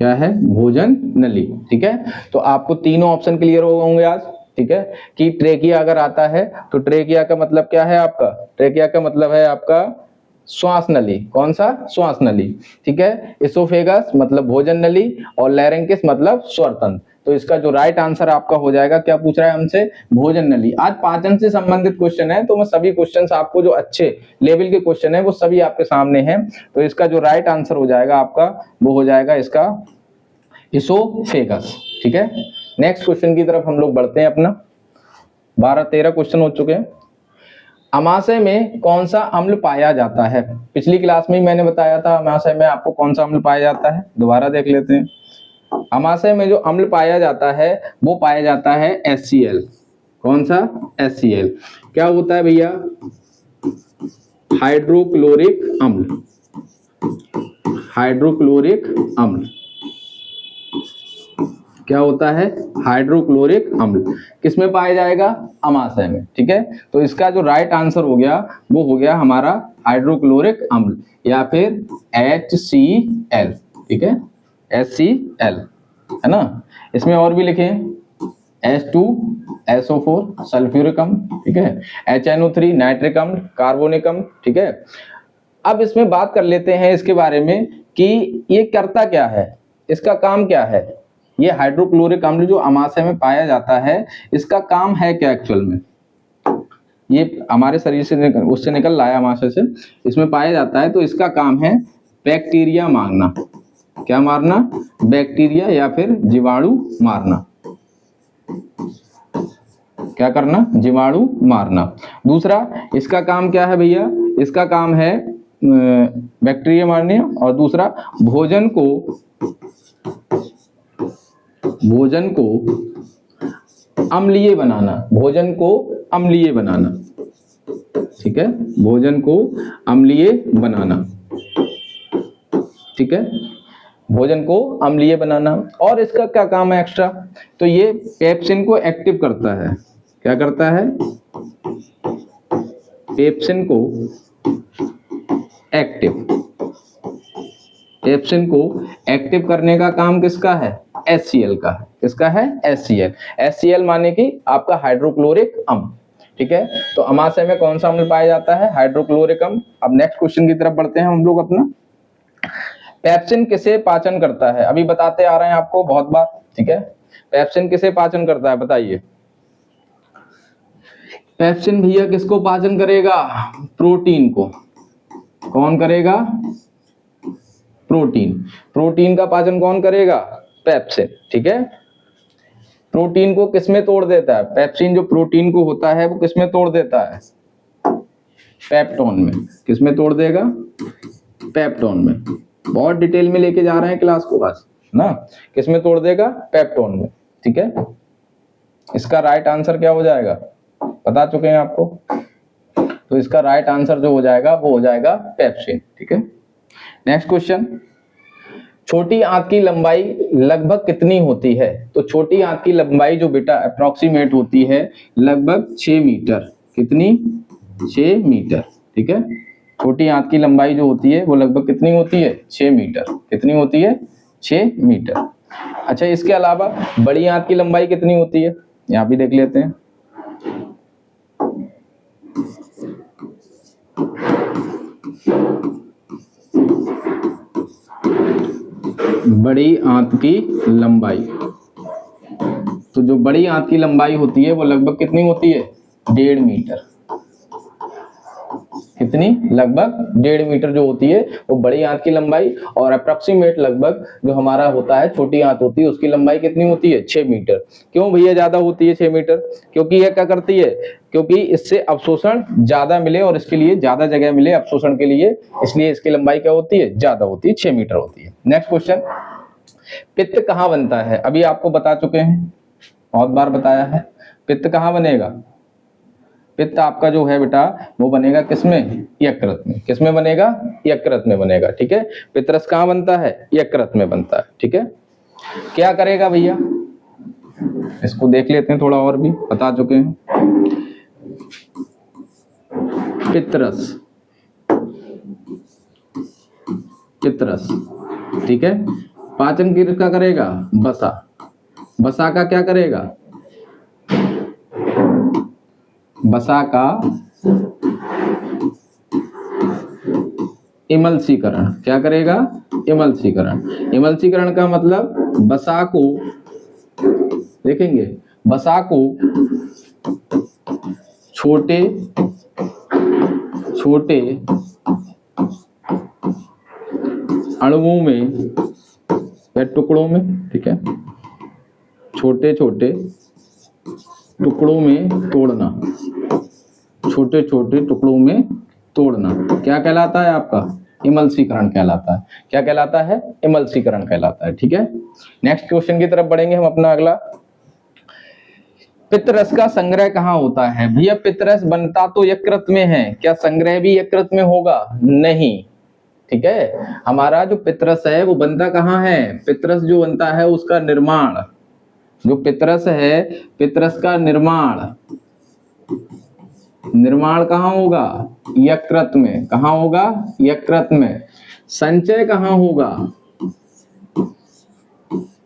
क्या है? भोजन नली, ठीक है। तो आपको तीनों ऑप्शन क्लियर हो होंगे आज, ठीक है। कि ट्रेकिया अगर आता है तो ट्रेकिया का मतलब क्या है आपका? ट्रेकिया का मतलब है आपका श्वास नली। कौन सा? श्वास नली, ठीक है। एसोफेगस मतलब भोजन नली और लैरेंकिस मतलब स्वर तंत्र। तो इसका जो राइट आंसर आपका हो जाएगा, क्या पूछ रहा है हमसे? भोजन नली। आज पाचन से संबंधित क्वेश्चन है, तो मैं सभी क्वेश्चंस आपको जो अच्छे लेवल के क्वेश्चन है वो सभी आपके सामने हैं। तो इसका जो राइट आंसर हो जाएगा आपका, वो हो जाएगा इसका एसोफेगस, ठीक है। नेक्स्ट क्वेश्चन की तरफ हम लोग बढ़ते हैं अपना। 12-13 क्वेश्चन हो चुके हैं। अमाशय में कौन सा अम्ल पाया जाता है? पिछली क्लास में ही मैंने बताया था अमाशय में आपको कौन सा अम्ल पाया जाता है, दोबारा देख लेते हैं। अमाशय में जो अम्ल पाया जाता है वो पाया जाता है HCl। कौन सा? HCl। क्या होता है भैया? हाइड्रोक्लोरिक अम्ल। हाइड्रोक्लोरिक अम्ल क्या होता है? हाइड्रोक्लोरिक अम्ल। किसमें पाया जाएगा? अमाशय में, ठीक है। तो इसका जो राइट आंसर हो गया वो हो गया हमारा हाइड्रोक्लोरिक अम्ल या फिर HCl, ठीक है, HCl, है ना। इसमें और भी लिखे H2SO4 सल्फ्यूरिक अम्ल, ठीक है, HNO3 नाइट्रिक अम्ल, कार्बोनिक अम्ल, ठीक है। अब इसमें बात कर लेते हैं इसके बारे में कि ये करता क्या है, इसका काम क्या है। ये हाइड्रोक्लोरिक अम्ल जो अमाशय में पाया जाता है, इसका काम है क्या एक्चुअल में? ये हमारे शरीर से उससे निकल रहा है अमाशय से, इसमें पाया जाता है, तो इसका काम है बैक्टीरिया मारना। क्या मारना? बैक्टीरिया या फिर जीवाणु मारना। क्या करना? जीवाणु मारना। दूसरा इसका काम क्या है भैया? इसका काम है बैक्टीरिया मारने, और दूसरा भोजन को अम्लीय बनाना। भोजन को अम्लीय बनाना, ठीक है, भोजन को अम्लीय बनाना, ठीक है, भोजन को अम्लीय बनाना। और इसका क्या काम है एक्स्ट्रा? तो ये पेप्सिन को एक्टिव करता है। क्या करता है? पेप्सिन को एक्टिव। पेप्सिन को एक्टिव करने का काम किसका है? HCl का है। किसका है? HCl। HCl माने कि आपका हाइड्रोक्लोरिक अम्ल, ठीक है। तो अमाशय में कौन सा अम्ल पाया जाता है? हाइड्रोक्लोरिक अम्ल। अब नेक्स्ट क्वेश्चन की तरफ बढ़ते हैं हम लोग अपना। पेप्सिन किसे पाचन करता है? अभी बताते आ रहे हैं आपको बहुत बार, ठीक है। पेप्सिन किसे पाचन करता है बताइए? पेप्सिन भैया किसको पाचन करेगा? प्रोटीन को। कौन करेगा? प्रोटीन। प्रोटीन का पाचन कौन करेगा? पेप्सिन, ठीक है। प्रोटीन को किसमें तोड़ देता है? पेप्सिन जो प्रोटीन को होता है वो किसमें तोड़ देता है? पेप्टोन में। किसमें तोड़ देगा? पेप्टोन में। बहुत डिटेल में लेके जा रहे हैं क्लास को बस ना। किसमें तोड़ देगा? पेप्टोन में, ठीक है। इसका राइट आंसर क्या हो जाएगा? बता चुके हैं आपको। तो इसका राइट आंसर जो हो जाएगा वो हो जाएगा पेप्सिन, ठीक है। नेक्स्ट क्वेश्चन, छोटी आंत की लंबाई लगभग कितनी होती है? तो छोटी आंत की लंबाई जो बेटा अप्रोक्सीमेट होती है लगभग 6 मीटर। कितनी? 6 मीटर, ठीक है। छोटी आंत की लंबाई जो होती है वो लगभग कितनी होती है? 6 मीटर। कितनी होती है? 6 मीटर। अच्छा, इसके अलावा बड़ी आंत की लंबाई कितनी होती है? यहाँ भी देख लेते हैं। बड़ी आंत की लंबाई, तो जो बड़ी आंत की लंबाई होती है वो लगभग कितनी होती है? 1.5 मीटर। कितनी, लगभग 1.5 मीटर जो होती है वो बड़ी आंत की लंबाई, और अप्रोक्सीमेट लगभग जो हमारा होता है छोटी आंत होती है उसकी लंबाई कितनी होती है, 6 मीटर। क्यों भैया ज्यादा होती है 6 मीटर? क्योंकि यह क्या करती है, क्योंकि इससे अवशोषण ज्यादा मिले और इसके लिए ज्यादा जगह मिले अवशोषण के लिए, इसलिए इसकी लंबाई क्या होती है, ज्यादा होती है, 6 मीटर होती है। नेक्स्ट क्वेश्चन, पित्त कहाँ बनता है? अभी आपको बता चुके हैं, बहुत बार बताया है। पित्त कहाँ बनेगा? पित्त आपका जो है बेटा वो बनेगा किसमें, यकृत में। किसमें बनेगा? यकृत में बनेगा, ठीक है। पित्तरस कहाँ बनता है? यकृत में बनता है, ठीक है। क्या करेगा भैया, इसको देख लेते हैं, थोड़ा और भी बता चुके हैं। पित्तरस, पित्तरस, ठीक है। पाचन क्रिया का करेगा बसा, बसा का क्या करेगा, बसा का इमल्सीकरण, क्या करेगा, इमल्सीकरण। इमल्सीकरण का मतलब बसा को, देखेंगे बसा को छोटे छोटे अणुओं में या टुकड़ों में, ठीक है, छोटे छोटे टुकड़ों में तोड़ना, छोटे छोटे टुकड़ों में तोड़ना, क्या कहलाता है आपका, इमल्सीकरण कहलाता है। क्या कहलाता है, इमल्सीकरण कहलाता है, ठीक है। नेक्स्ट क्वेश्चन की तरफ बढ़ेंगे हम अपना अगला। पित्तरस का संग्रह कहाँ होता है? भैया पित्तरस बनता तो यकृत में है, क्या संग्रह भी यकृत में होगा? नहीं, ठीक है। हमारा जो पित्तरस है वो बनता कहाँ है? पित्तरस जो बनता है उसका निर्माण, जो पित्तरस है, पित्तरस का निर्माण, निर्माण कहाँ होगा? यकृत में। कहाँ होगा? यकृत में। संचय कहाँ होगा?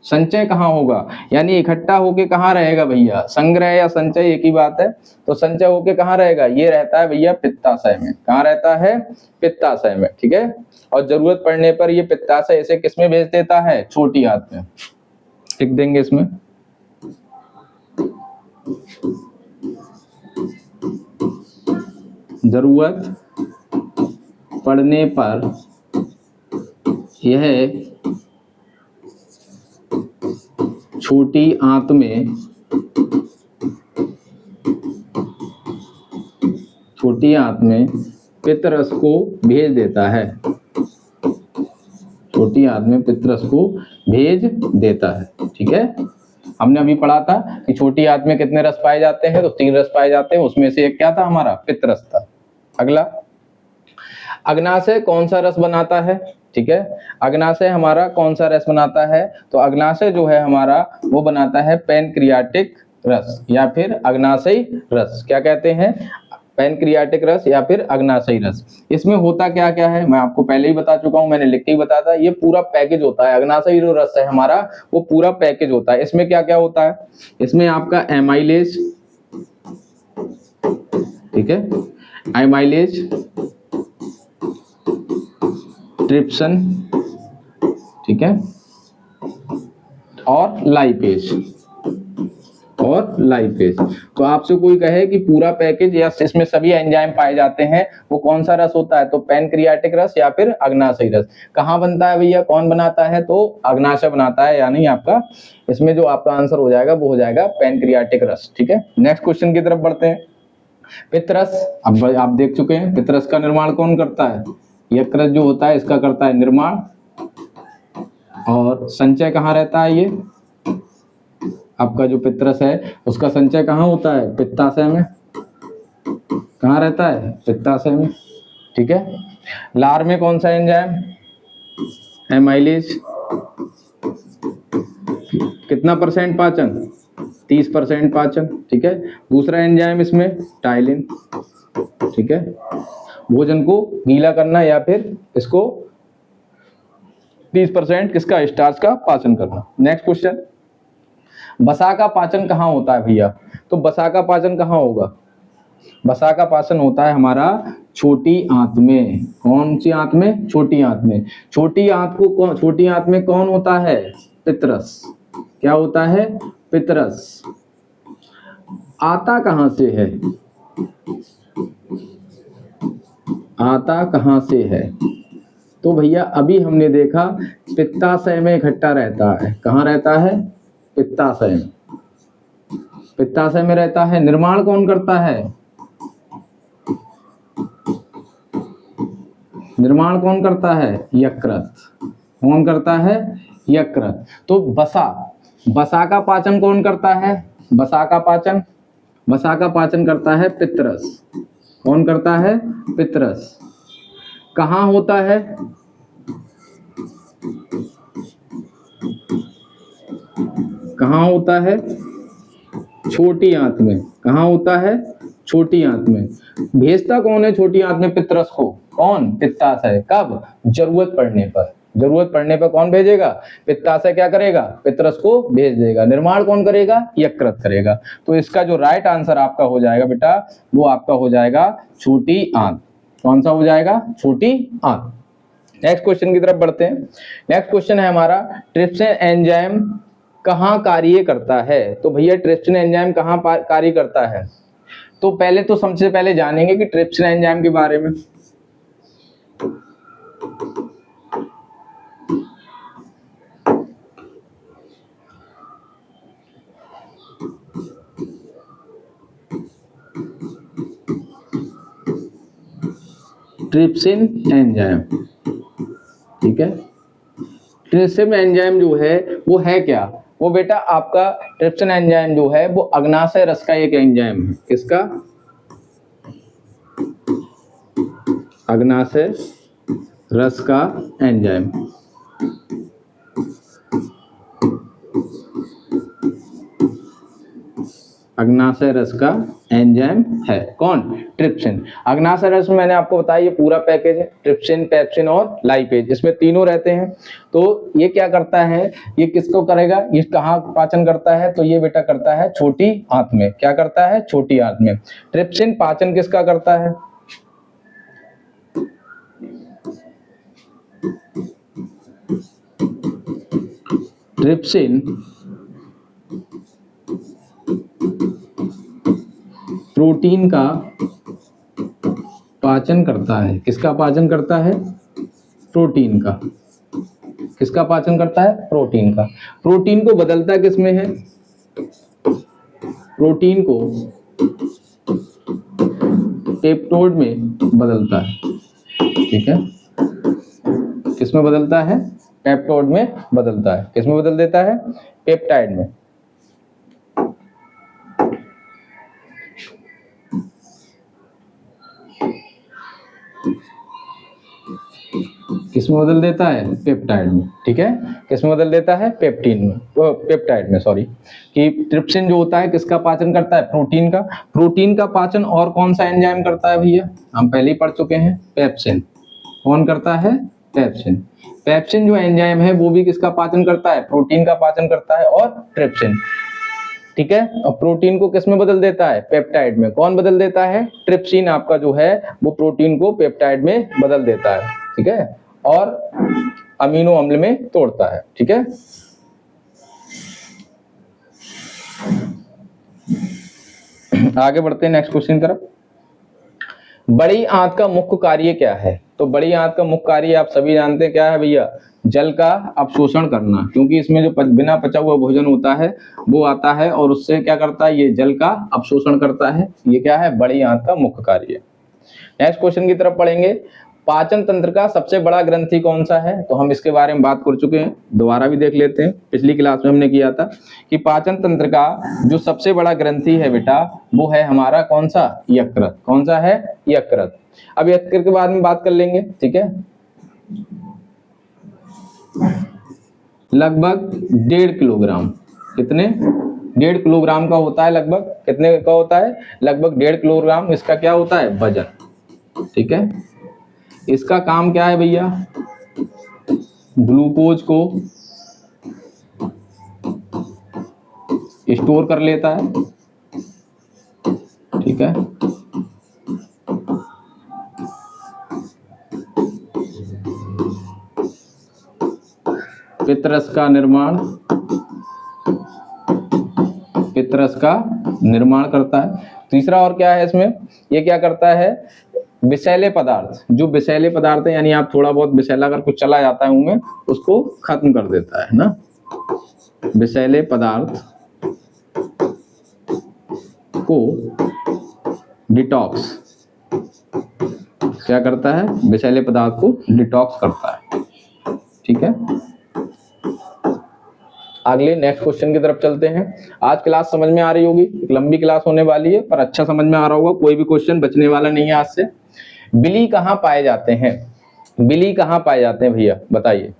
संचय कहाँ होगा? यानी इकट्ठा होके कहाँ रहेगा भैया? संग्रह या संचय एक ही बात है। तो संचय होके कहाँ रहेगा? ये रहता है भैया पित्ताशय में। कहाँ रहता है? पित्ताशय में, ठीक है। और जरूरत पड़ने पर ये पित्ताशय इसे किस में भेज देता है? छोटी आंत में। लिख देंगे इसमें, जरूरत पड़ने पर यह छोटी आंत में, छोटी आंत में पित्तरस को भेज देता है, छोटी आंत में पित्तरस को भेज देता है, ठीक है। हमने अभी पढ़ा था कि छोटी आंत में कितने रस पाए जाते हैं, तो 3 रस पाए जाते हैं, उसमें से एक क्या था हमारा? पित्तरस था। अगला, अग्नाशय कौन सा रस बनाता है? ठीक है, अग्नाशय हमारा कौन सा रस बनाता है? तो अग्नाशय जो है हमारा वो बनाता है पैनक्रियाटिक रस या फिर अग्नाशयी रस। क्या कहते हैं? पैनक्रियाटिक रस या फिर अग्नाशयी रस। इसमें होता क्या क्या है मैं आपको पहले ही बता चुका हूं, मैंने लिख के ही बताया था। ये पूरा पैकेज होता है, अग्नाशयी जो रस है हमारा वो पूरा पैकेज होता है। इसमें क्या क्या होता है? इसमें आपका एमाइलेज, ठीक है, एमाइलेज, ट्रिप्सन, ठीक है, और लाइपेज, और लाइपेज। तो आपसे कोई कहे कि पूरा पैकेज या इसमें सभी एंजाइम पाए जाते हैं, वो कौन सा रस होता है? तो पैनक्रियाटिक रस या फिर अग्नाशयी रस। कहाँ बनता है भैया? कौन बनाता है? तो अग्नाशय बनाता है, यानी आपका इसमें जो आपका आंसर हो जाएगा वो हो जाएगा पैनक्रियाटिक रस, ठीक है। नेक्स्ट क्वेश्चन की तरफ बढ़ते हैं। पित्तरस, अब आप देख चुके हैं पित्तरस का निर्माण कौन करता है? यकृत जो होता है इसका करता है निर्माण, और संचय कहाँ रहता है? ये आपका जो पित्तरस है उसका संचय कहाँ होता है? पित्ताशय में। कहाँ रहता है? पित्ताशय में, ठीक है। लार में कौन सा एंजाइम? एमाइलेज। कितना परसेंट पाचन? 30% पाचन, ठीक है। दूसरा एंजाइम इसमें टाइलिन, ठीक है, भोजन को गीला करना या फिर इसको 30% किसका? स्टार्च का पाचन करना। नेक्स्ट क्वेश्चन, बसा का पाचन कहाँ होता है भैया? तो बसा का पाचन कहाँ होगा? बसा का पाचन होता है हमारा छोटी आंत में। कौन सी आंत में? छोटी आंत में। छोटी आंत को, छोटी आंत में कौन होता है? पित्तरस। क्या होता है? पित्तरस। आता कहां से है? आता कहाँ से है? तो भैया अभी हमने देखा पित्ताशय में इकट्ठा रहता है। कहाँ रहता है? पित्ताशय में। पित्ताशय में रहता है। निर्माण कौन करता है? निर्माण कौन करता है? यकृत। कौन करता है? यकृत। तो वसा का पाचन कौन करता है? वसा का पाचन करता है पितरस। कौन करता है? पितरस। कहाँ होता है? कहाँ होता है? छोटी आंत में। कहाँ होता है? छोटी आंत में। भेजता कौन है छोटी आंत में पितरस को? कौन? पित्ताशय। कब? जरूरत पड़ने पर। जरूरत पड़ने पर कौन भेजेगा? पित्ताशय क्या करेगा? पितरस को भेज देगा। निर्माण कौन करेगा? यकृत करेगा। तो इसका जो राइट आंसर आपका हो जाएगा बेटा, वो आपका हो जाएगा छोटी आंत। कौन सा हो जाएगा? छोटी आंत। नेक्स्ट क्वेश्चन की तरफ बढ़ते हैं। नेक्स्ट क्वेश्चन है हमारा, ट्रिप्सिन एंजाइम कहाँ कार्य करता है? तो भैया ट्रिप्सिन एंजाइम कहाँ कार्य करता है? तो पहले तो सबसे पहले जानेंगे कि ट्रिप्सिन एंजाइम के बारे में। ट्रिप्सिन एंजाइम, ठीक है। ट्रिप्सिन एंजाइम जो है वो है क्या? वो बेटा आपका ट्रिप्सिन एंजाइम जो है वो अग्नाशय रस का एक एंजाइम है। किसका? अग्नाशय रस का एंजाइम। अग्नाशय रस का एंजाइम है कौन? ट्रिप्सिन। अग्नाशय रस में मैंने आपको बताया ये पूरा पैकेज है, ट्रिप्सिन, पेप्सिन और लाइपेज, इसमें तीनों रहते हैं। तो ये क्या करता है? ये किसको करेगा? ये कहाँ पाचन करता है? तो ये बेटा करता है छोटी आंत में। क्या करता है? छोटी आंत में। ट्रिप्सिन पाचन किसका करता है? ट्रिप्सिन प्रोटीन का पाचन करता है। किसका पाचन करता है? प्रोटीन का। किसका पाचन करता है? प्रोटीन का। प्रोटीन को बदलता किसमें है? प्रोटीन को पेप्टोड में बदलता है, ठीक है। किसमें बदलता है? पेप्टोड में बदलता है। किसमें बदल देता है? पेप्टाइड में। किसमें बदल देता है? पेप्टाइड में, ठीक है। किसमें बदल देता है? पेप्टीन में, पेप्टाइड में, सॉरी। कि ट्रिप्सिन जो होता है किसका पाचन करता है? प्रोटीन का। प्रोटीन का पाचन और कौन सा एंजाइम करता है भैया? हम पहले ही पढ़ चुके हैं, पेप्सिन। कौन करता है? पेप्सिन। पेप्सिन जो एंजाइम है वो भी किसका पाचन करता है? प्रोटीन का पाचन करता है और ट्रिप्सिन, ठीक है। और प्रोटीन को किसमें बदल देता है? पेप्टाइड में। कौन बदल देता है? ट्रिप्सिन आपका जो है वो प्रोटीन को पेप्टाइड में बदल देता है, ठीक है, और अमीनो अम्ल में तोड़ता है, ठीक है। आगे बढ़ते हैं नेक्स्ट क्वेश्चन की तरफ। बड़ी आंत का मुख्य कार्य क्या है? तो बड़ी आंत का मुख्य कार्य आप सभी जानते हैं क्या है भैया? जल का अवशोषण करना, क्योंकि इसमें जो बिना पचा हुआ भोजन होता है वो आता है और उससे क्या करता है? ये जल का अवशोषण करता है। ये क्या है? बड़ी आंत का मुख्य कार्य। नेक्स्ट क्वेश्चन की तरफ पढ़ेंगे। पाचन तंत्र का सबसे बड़ा ग्रंथि कौन सा है? तो हम इसके बारे में बात कर चुके हैं, दोबारा भी देख लेते हैं। पिछली क्लास में हमने किया था कि पाचन तंत्र का जो सबसे बड़ा ग्रंथि है बेटा वो है हमारा कौन सा? यकृत। कौन सा है? यकृत। अब यकृत के बारे में बात कर लेंगे, ठीक है। लगभग 1.5 किलोग्राम। कितने? 1.5 किलोग्राम का होता है लगभग। कितने का होता है? लगभग 1.5 किलोग्राम इसका क्या होता है? वजन, ठीक है। इसका काम क्या है भैया? ग्लूकोज को स्टोर कर लेता है, ठीक है। पितरस का निर्माण, पितरस का निर्माण करता है। तीसरा और क्या है इसमें? ये क्या करता है? विषैले पदार्थ, जो विषैले पदार्थ है यानी आप थोड़ा बहुत विषैला अगर कुछ चला जाता है मुंह में उसको खत्म कर देता है ना। विषैले पदार्थ को डिटॉक्स क्या करता है, विषैले पदार्थ को डिटॉक्स करता है। ठीक है, अगले नेक्स्ट क्वेश्चन की तरफ चलते हैं। आज क्लास समझ में आ रही होगी, एक लंबी क्लास होने वाली है पर अच्छा समझ में आ रहा होगा, कोई भी क्वेश्चन बचने वाला नहीं है आज से। बिली कहाँ पाए जाते हैं, बिली कहाँ पाए जाते हैं भैया बताइए,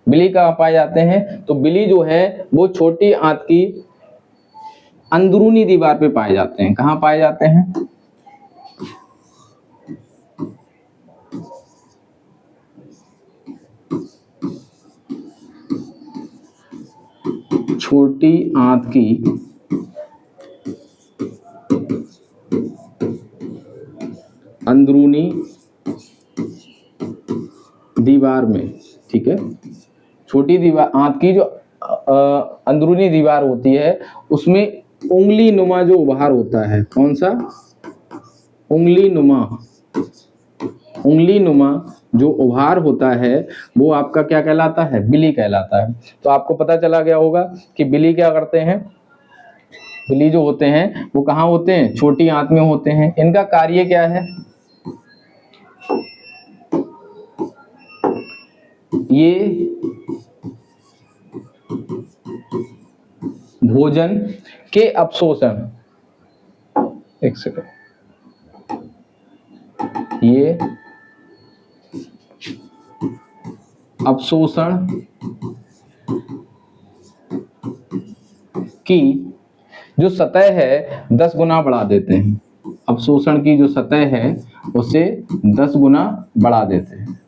बिली कहाँ पाए जाते हैं? तो बिली जो है वो छोटी आंत की अंदरूनी दीवार पे पाए जाते हैं। कहाँ पाए जाते हैं? छोटी आंत की अंदरूनी दीवार में। ठीक है, छोटी दीवार आंत की जो अंदरूनी दीवार होती है उसमें उंगली नुमा जो उभार होता है, कौन सा? उंगली नुमा जो उभार होता है वो आपका क्या कहलाता है? बिली कहलाता है। तो आपको पता चला गया होगा कि बिली क्या करते हैं, बिली जो होते हैं वो कहाँ होते हैं? छोटी आंत में होते हैं। इनका कार्य क्या है? ये भोजन के अवशोषण, एक सेकंड, ये अवशोषण की जो सतह है 10 गुना बढ़ा देते हैं। अवशोषण की जो सतह है उसे 10 गुना बढ़ा देते हैं।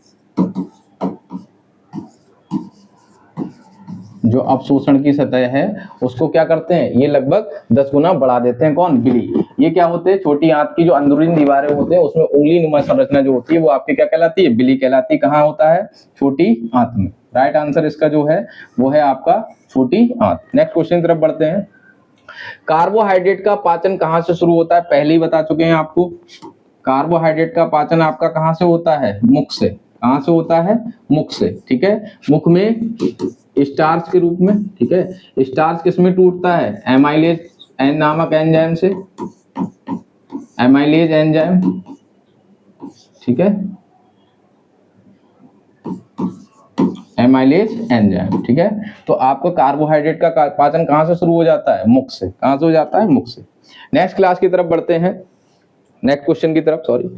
जो अवशोषण की सतह है उसको क्या करते हैं? ये लगभग 10 गुना बढ़ा देते हैं। कौन? बिली। ये क्या होते हैं? छोटी आंत की जो अंदरूनी दीवारें होते हैं उसमें उंगली नुमा संरचना जो होती है वो आपकी क्या कहलाती है? बिली कहलाती है। कहाँ होता है? छोटी आंत में। राइट आंसर इसका जो है वो है आपका छोटी आंत। नेक्स्ट क्वेश्चन की तरफ बढ़ते हैं। कार्बोहाइड्रेट का पाचन कहाँ से शुरू होता है? पहले ही बता चुके हैं आपको। कार्बोहाइड्रेट का पाचन आपका कहाँ से होता है? मुख से। कहाँ से होता है? मुख से। ठीक है, मुख में स्टार्च के रूप में। ठीक है, स्टार्च किसमें टूटता है? एमाइलेज एन नामक एंजाइम से, एमाइलेज एंजाइम। ठीक है, एमाइलेज एंजाइम। ठीक है, तो आपको कार्बोहाइड्रेट का पाचन कहाँ से शुरू हो जाता है? मुख से। कहाँ से हो जाता है? मुख से। नेक्स्ट क्लास की तरफ बढ़ते हैं, नेक्स्ट क्वेश्चन की तरफ, सॉरी।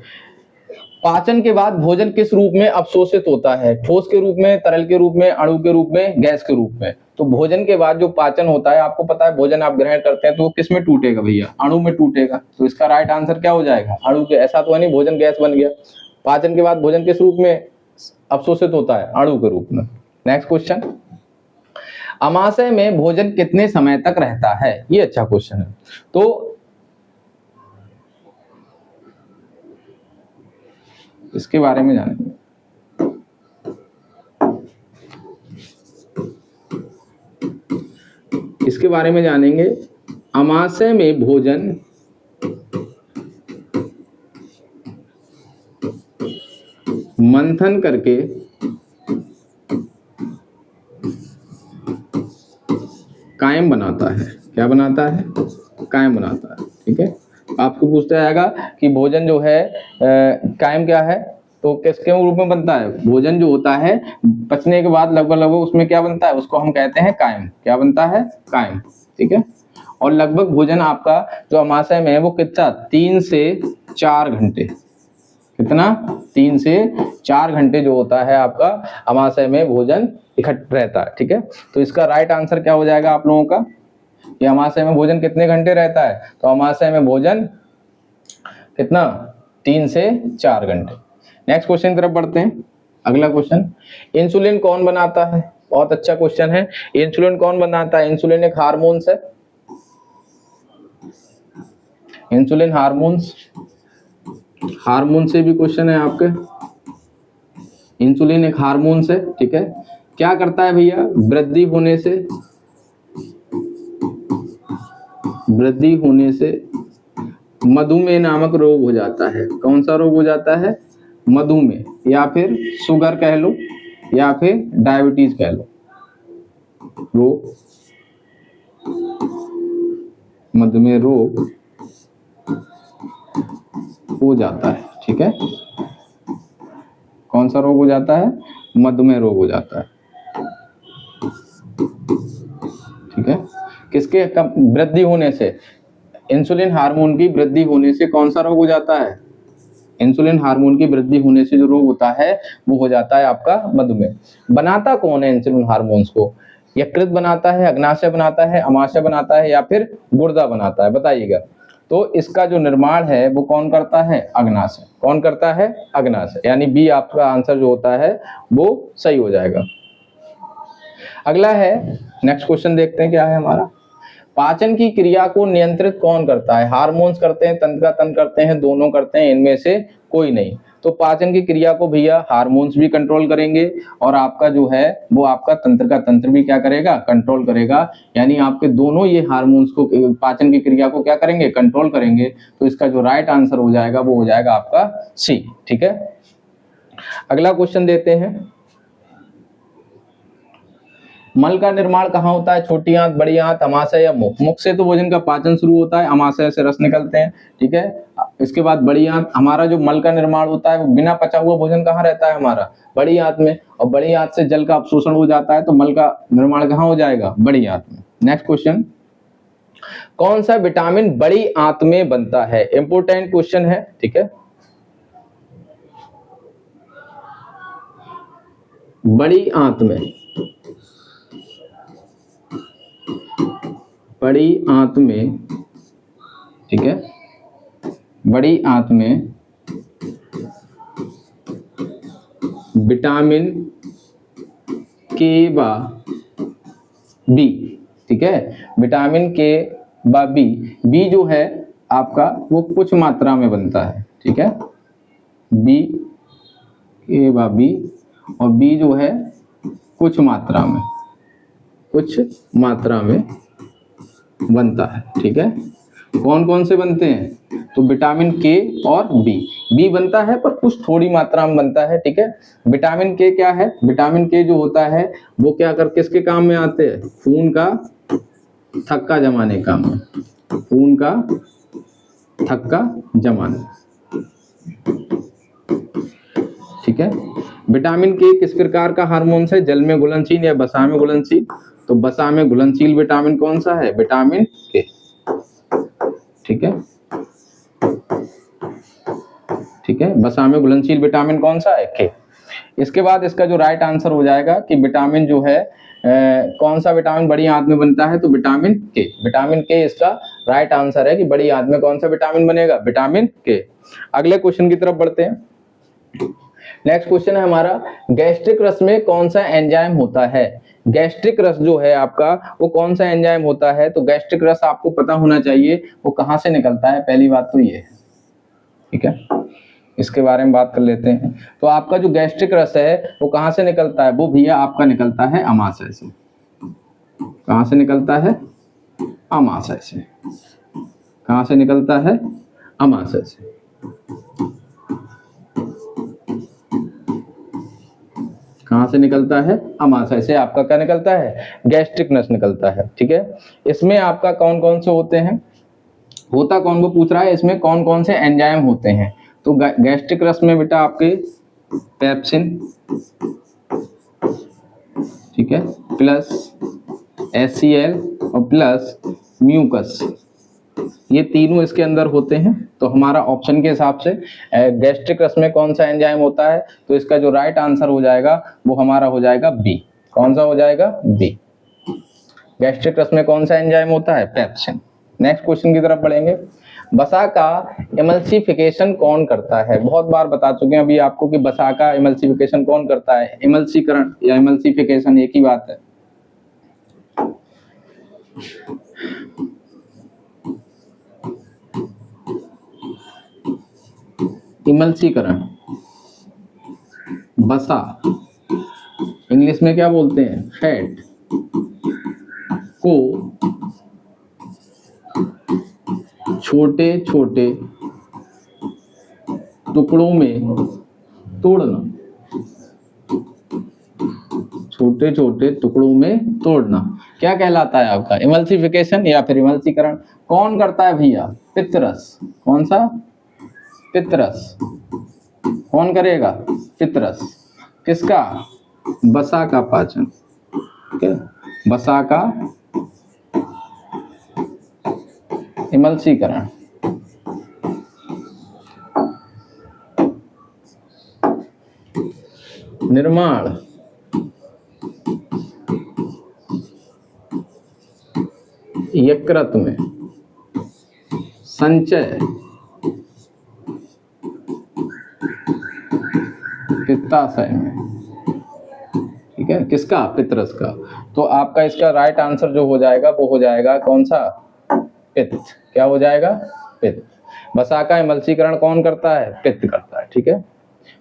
पाचन के बाद भोजन किस रूप में अवशोषित होता है? ठोस के रूप में, तरल के रूप में, अणु के रूप में, गैस के रूप में। तो भोजन के बाद जो पाचन होता है, आपको पता है भोजन आप ग्रहण करते हैं तो वो किस में टूटेगा भैया? अणु में टूटेगा। तो इसका राइट आंसर क्या हो जाएगा? अणु के। ऐसा तो है नहीं भोजन गैस बन गया। पाचन के बाद भोजन किस रूप में अवशोषित होता है? अणु के रूप में। नेक्स्ट क्वेश्चन, अमाशय में भोजन कितने समय तक रहता है? ये अच्छा क्वेश्चन है। तो इसके बारे में जानेंगे। इसके बारे में जानेंगे। अमाशय में भोजन मंथन करके कायम बनाता है। क्या बनाता है? कायम बनाता है। ठीक है, आपको पूछता जाएगा कि भोजन जो है कायम क्या है? तो किसके रूप में बनता है? भोजन जो होता है पचने के बाद लगभग लगभग उसमें क्या बनता है? उसको हम कहते हैं कायम। क्या बनता है? कायम। ठीक है, और लगभग भोजन आपका जो अमाशय में है वो कितना? 3 से 4 घंटे। कितना? 3 से 4 घंटे जो होता है आपका अमाशय में भोजन इकट्ठा रहता है। ठीक है, तो इसका राइट आंसर क्या हो जाएगा आप लोगों का? कि अमाशय में भोजन कितने घंटे रहता है? तो अमाशय में भोजन कितना? 3 से 4 घंटे। नेक्स्ट क्वेश्चन की तरफ बढ़ते हैं। अगला क्वेश्चन, इंसुलिन कौन बनाता है? बहुत अच्छा क्वेश्चन है। इंसुलिन कौन बनाता है? इंसुलिन एक हार्मोन्स है। इंसुलिन हार्मोन्स, हार्मोन से भी क्वेश्चन है आपके। इंसुलिन एक हार्मोन से। ठीक है, क्या करता है भैया? वृद्धि होने से मधुमेह नामक रोग हो जाता है। कौन सा रोग हो जाता है? मधुमेह, या फिर शुगर कह लो, या फिर डायबिटीज कह लो, रोग, मधुमेह रोग हो जाता है। ठीक है, कौन सा रोग हो जाता है? मधुमेह रोग हो जाता है। ठीक है, किसके वृद्धि होने से? इंसुलिन हार्मोन की वृद्धि होने से कौन सा रोग हो जाता है? इंसुलिन हार्मोन की वृद्धि होने से जो रोग होता है वो हो जाता है आपका मधुमेह। बनाता कौन है इंसुलिन हार्मोन्स को? यकृत बनाता है, अग्नाशय बनाता है, अमाशय बनाता है, या फिर गुर्दा बनाता है? बताइएगा। तो इसका जो निर्माण है वो कौन करता है? अग्नाशय। कौन करता है? अग्नाशय। यानी बी आपका आंसर जो होता है वो सही हो जाएगा। अगला है, नेक्स्ट क्वेश्चन देखते हैं क्या है हमारा। पाचन की क्रिया को नियंत्रित कौन करता है? हार्मोन्स करते हैं, तंत्रिका तंत्र करते हैं, दोनों करते हैं, इनमें से कोई नहीं। तो पाचन की क्रिया को भैया हार्मोन्स भी कंट्रोल करेंगे और आपका जो है वो आपका तंत्रिका तंत्र भी क्या करेगा? कंट्रोल करेगा। यानी आपके दोनों ये हार्मोन्स को, पाचन की क्रिया को क्या करेंगे? कंट्रोल करेंगे। तो इसका जो राइट आंसर हो जाएगा वो हो जाएगा आपका सी। ठीक है, अगला क्वेश्चन देते हैं। मल का निर्माण कहाँ होता है? छोटी आंत, बड़ी आंत, अमाशय या मुख? मुख से तो भोजन का पाचन शुरू होता है, अमाशय से रस निकलते हैं। ठीक है, इसके बाद बड़ी आंत। हमारा जो मल का निर्माण होता है वो बिना पचा हुआ भोजन कहाँ रहता है? हमारा बड़ी आंत में। और बड़ी आंत से जल का अवशोषण हो जाता है, तो मल का निर्माण कहाँ हो जाएगा? बड़ी आंत में। नेक्स्ट क्वेश्चन, कौन सा विटामिन बड़ी आंत में बनता है? इंपोर्टेंट क्वेश्चन है। ठीक है, बड़ी आंत में, बड़ी आंत में, ठीक है, बड़ी आंत में विटामिन के व बी। ठीक है, विटामिन के व बी। बी जो है आपका वो कुछ मात्रा में बनता है। ठीक है, बी, के व बी, और बी जो है कुछ मात्रा में, कुछ मात्रा में बनता है। ठीक है, कौन कौन से बनते हैं? तो विटामिन के और बी। बी बनता है पर कुछ थोड़ी मात्रा में बनता है। ठीक है, विटामिन के क्या है? विटामिन के जो होता है वो क्या कर किसके काम में आते हैं? खून का थक्का जमाने काम में, खून का थक्का जमाने। ठीक है, विटामिन के किस प्रकार का हार्मोन है? जल में घुलनशील या वसा में घुलनशील? तो वसा में घुलनशील विटामिन कौन सा है? विटामिन के। ठीक है, ठीक है, वसा में घुलनशील विटामिन कौन सा है? के। इसके बाद इसका जो राइट आंसर हो जाएगा कि विटामिन जो है कौन सा विटामिन बड़ी आंत में बनता है? तो विटामिन के। विटामिन के इसका राइट आंसर है कि बड़ी आंत में कौन सा विटामिन बनेगा? विटामिन के। अगले क्वेश्चन की तरफ बढ़ते हैं। नेक्स्ट क्वेश्चन है हमारा, गैस्ट्रिक रस में कौन सा एंजाइम होता है? गैस्ट्रिक रस जो है आपका वो कौन सा एंजाइम होता है? तो गैस्ट्रिक रस आपको पता होना चाहिए वो कहां से निकलता है, पहली बात तो ये है। ठीक है, इसके बारे में बात कर लेते हैं। तो आपका जो गैस्ट्रिक रस है वो कहां से निकलता है? वो भैया आपका निकलता है अमाशय से। कहां से निकलता है? अमाशय से। कहां से निकलता है? अमाशय से। कहां से निकलता है? अमाशय से आपका क्या निकलता है? गैस्ट्रिक रस निकलता है। ठीक है, इसमें आपका कौन कौन से होते हैं? होता कौन को पूछ रहा है, इसमें कौन कौन से एंजाइम होते हैं? तो गैस्ट्रिक रस में बेटा आपके पेप्सिन, ठीक है, प्लस HCl और प्लस म्यूकस, ये तीनों इसके अंदर होते हैं। तो हमारा ऑप्शन के हिसाब से गैस्ट्रिक रस में कौन सा एंजाइम होता है? तो इसका जो राइट आंसर हो जाएगा वो हमारा हो जाएगा बी। कौन सा हो जाएगा? बी। गैस्ट्रिक रस में कौन सा एंजाइम होता है? पेप्सिन। नेक्स्ट क्वेश्चन की तरफ बढ़ेंगे। वसा का इमल्सिफिकेशन कौन करता है? बहुत बार बता चुके हैं अभी आपको कि वसा का इमल्सिफिकेशन कौन करता है। इमल्सीकरण या इमल्सिफिकेशन एक ही बात है। इमल्सीकरण, वसा इंग्लिश में क्या बोलते हैं? फैट को छोटे छोटे टुकड़ों में तोड़ना, छोटे छोटे टुकड़ों में तोड़ना क्या कहलाता है आपका? इमल्सिफिकेशन या फिर इमल्सीकरण। कौन करता है भैया? पितरस। कौन सा? पितरस। कौन करेगा? पितरस। किसका? वसा का पाचन। ठीक है, वसा का इमल्सीकरण। निर्माण, यकृत में, संचय, पित्ताशय में। ठीक है, किसका? पितरस का। तो आपका इसका राइट आंसर जो हो जाएगा वो हो जाएगा कौन सा? पित्त। क्या हो जाएगा? पित्त। वसा का इमल्सीकरण कौन करता है? पित्त करता है। ठीक है,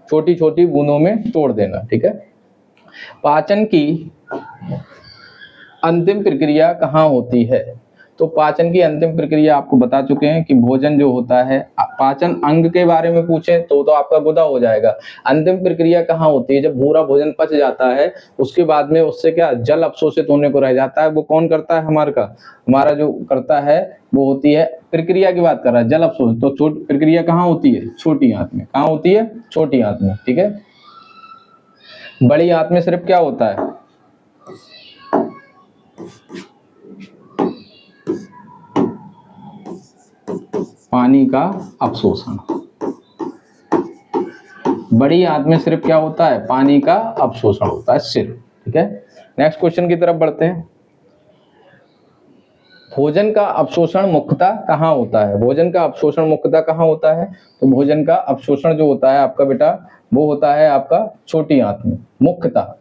छोटी छोटी बूंदों में तोड़ देना। ठीक है, पाचन की अंतिम प्रक्रिया कहाँ होती है? तो पाचन की अंतिम प्रक्रिया आपको बता चुके हैं कि भोजन जो होता है, पाचन अंग के बारे में पूछे तो आपका गुदा हो जाएगा। अंतिम प्रक्रिया कहाँ होती है? जब पूरा भोजन पच जाता है उसके बाद में उससे क्या जल अवशोषित होने को रह जाता है, वो कौन करता है? हमारा जो करता है वो होती है, प्रक्रिया की बात कर रहा है, जल अवशोषित। तो प्रक्रिया कहाँ होती है? छोटी आंत में। कहाँ होती है? छोटी आंत में। ठीक है, बड़ी आंत में सिर्फ क्या होता है? पानी का अवशोषण। बड़ी आंत में सिर्फ क्या होता है? पानी का अवशोषण होता है सिर्फ। ठीक है, नेक्स्ट क्वेश्चन की तरफ बढ़ते हैं। भोजन का अवशोषण मुख्यतः कहाँ होता है? भोजन का अवशोषण मुख्यतः कहाँ होता है? तो भोजन का अवशोषण जो होता है आपका बेटा वो होता है आपका छोटी आंत में मुख्यतः।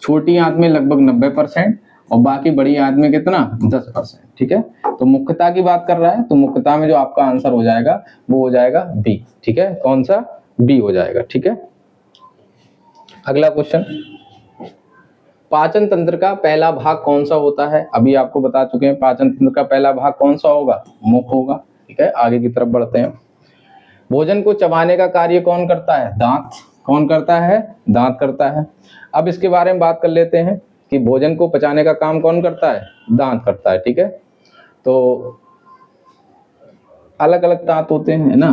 छोटी आंत में लगभग 90% और बाकी बड़ी आंत में कितना? 10%। ठीक है, तो मुख्यता की बात कर रहा है तो मुख्यता में जो आपका आंसर हो जाएगा वो हो जाएगा बी। ठीक है, कौन सा? बी हो जाएगा। ठीक है, अगला क्वेश्चन, पाचन तंत्र का पहला भाग कौन सा होता है? अभी आपको बता चुके हैं पाचन तंत्र का पहला भाग कौन सा होगा? मुख होगा। ठीक है, आगे की तरफ बढ़ते हैं। भोजन को चबाने का कार्य कौन करता है? दांत। कौन करता है? दांत करता है। अब इसके बारे में बात कर लेते हैं कि भोजन को पचाने का काम कौन करता है? दांत करता है। ठीक है, तो अलग अलग दांत होते हैं ना,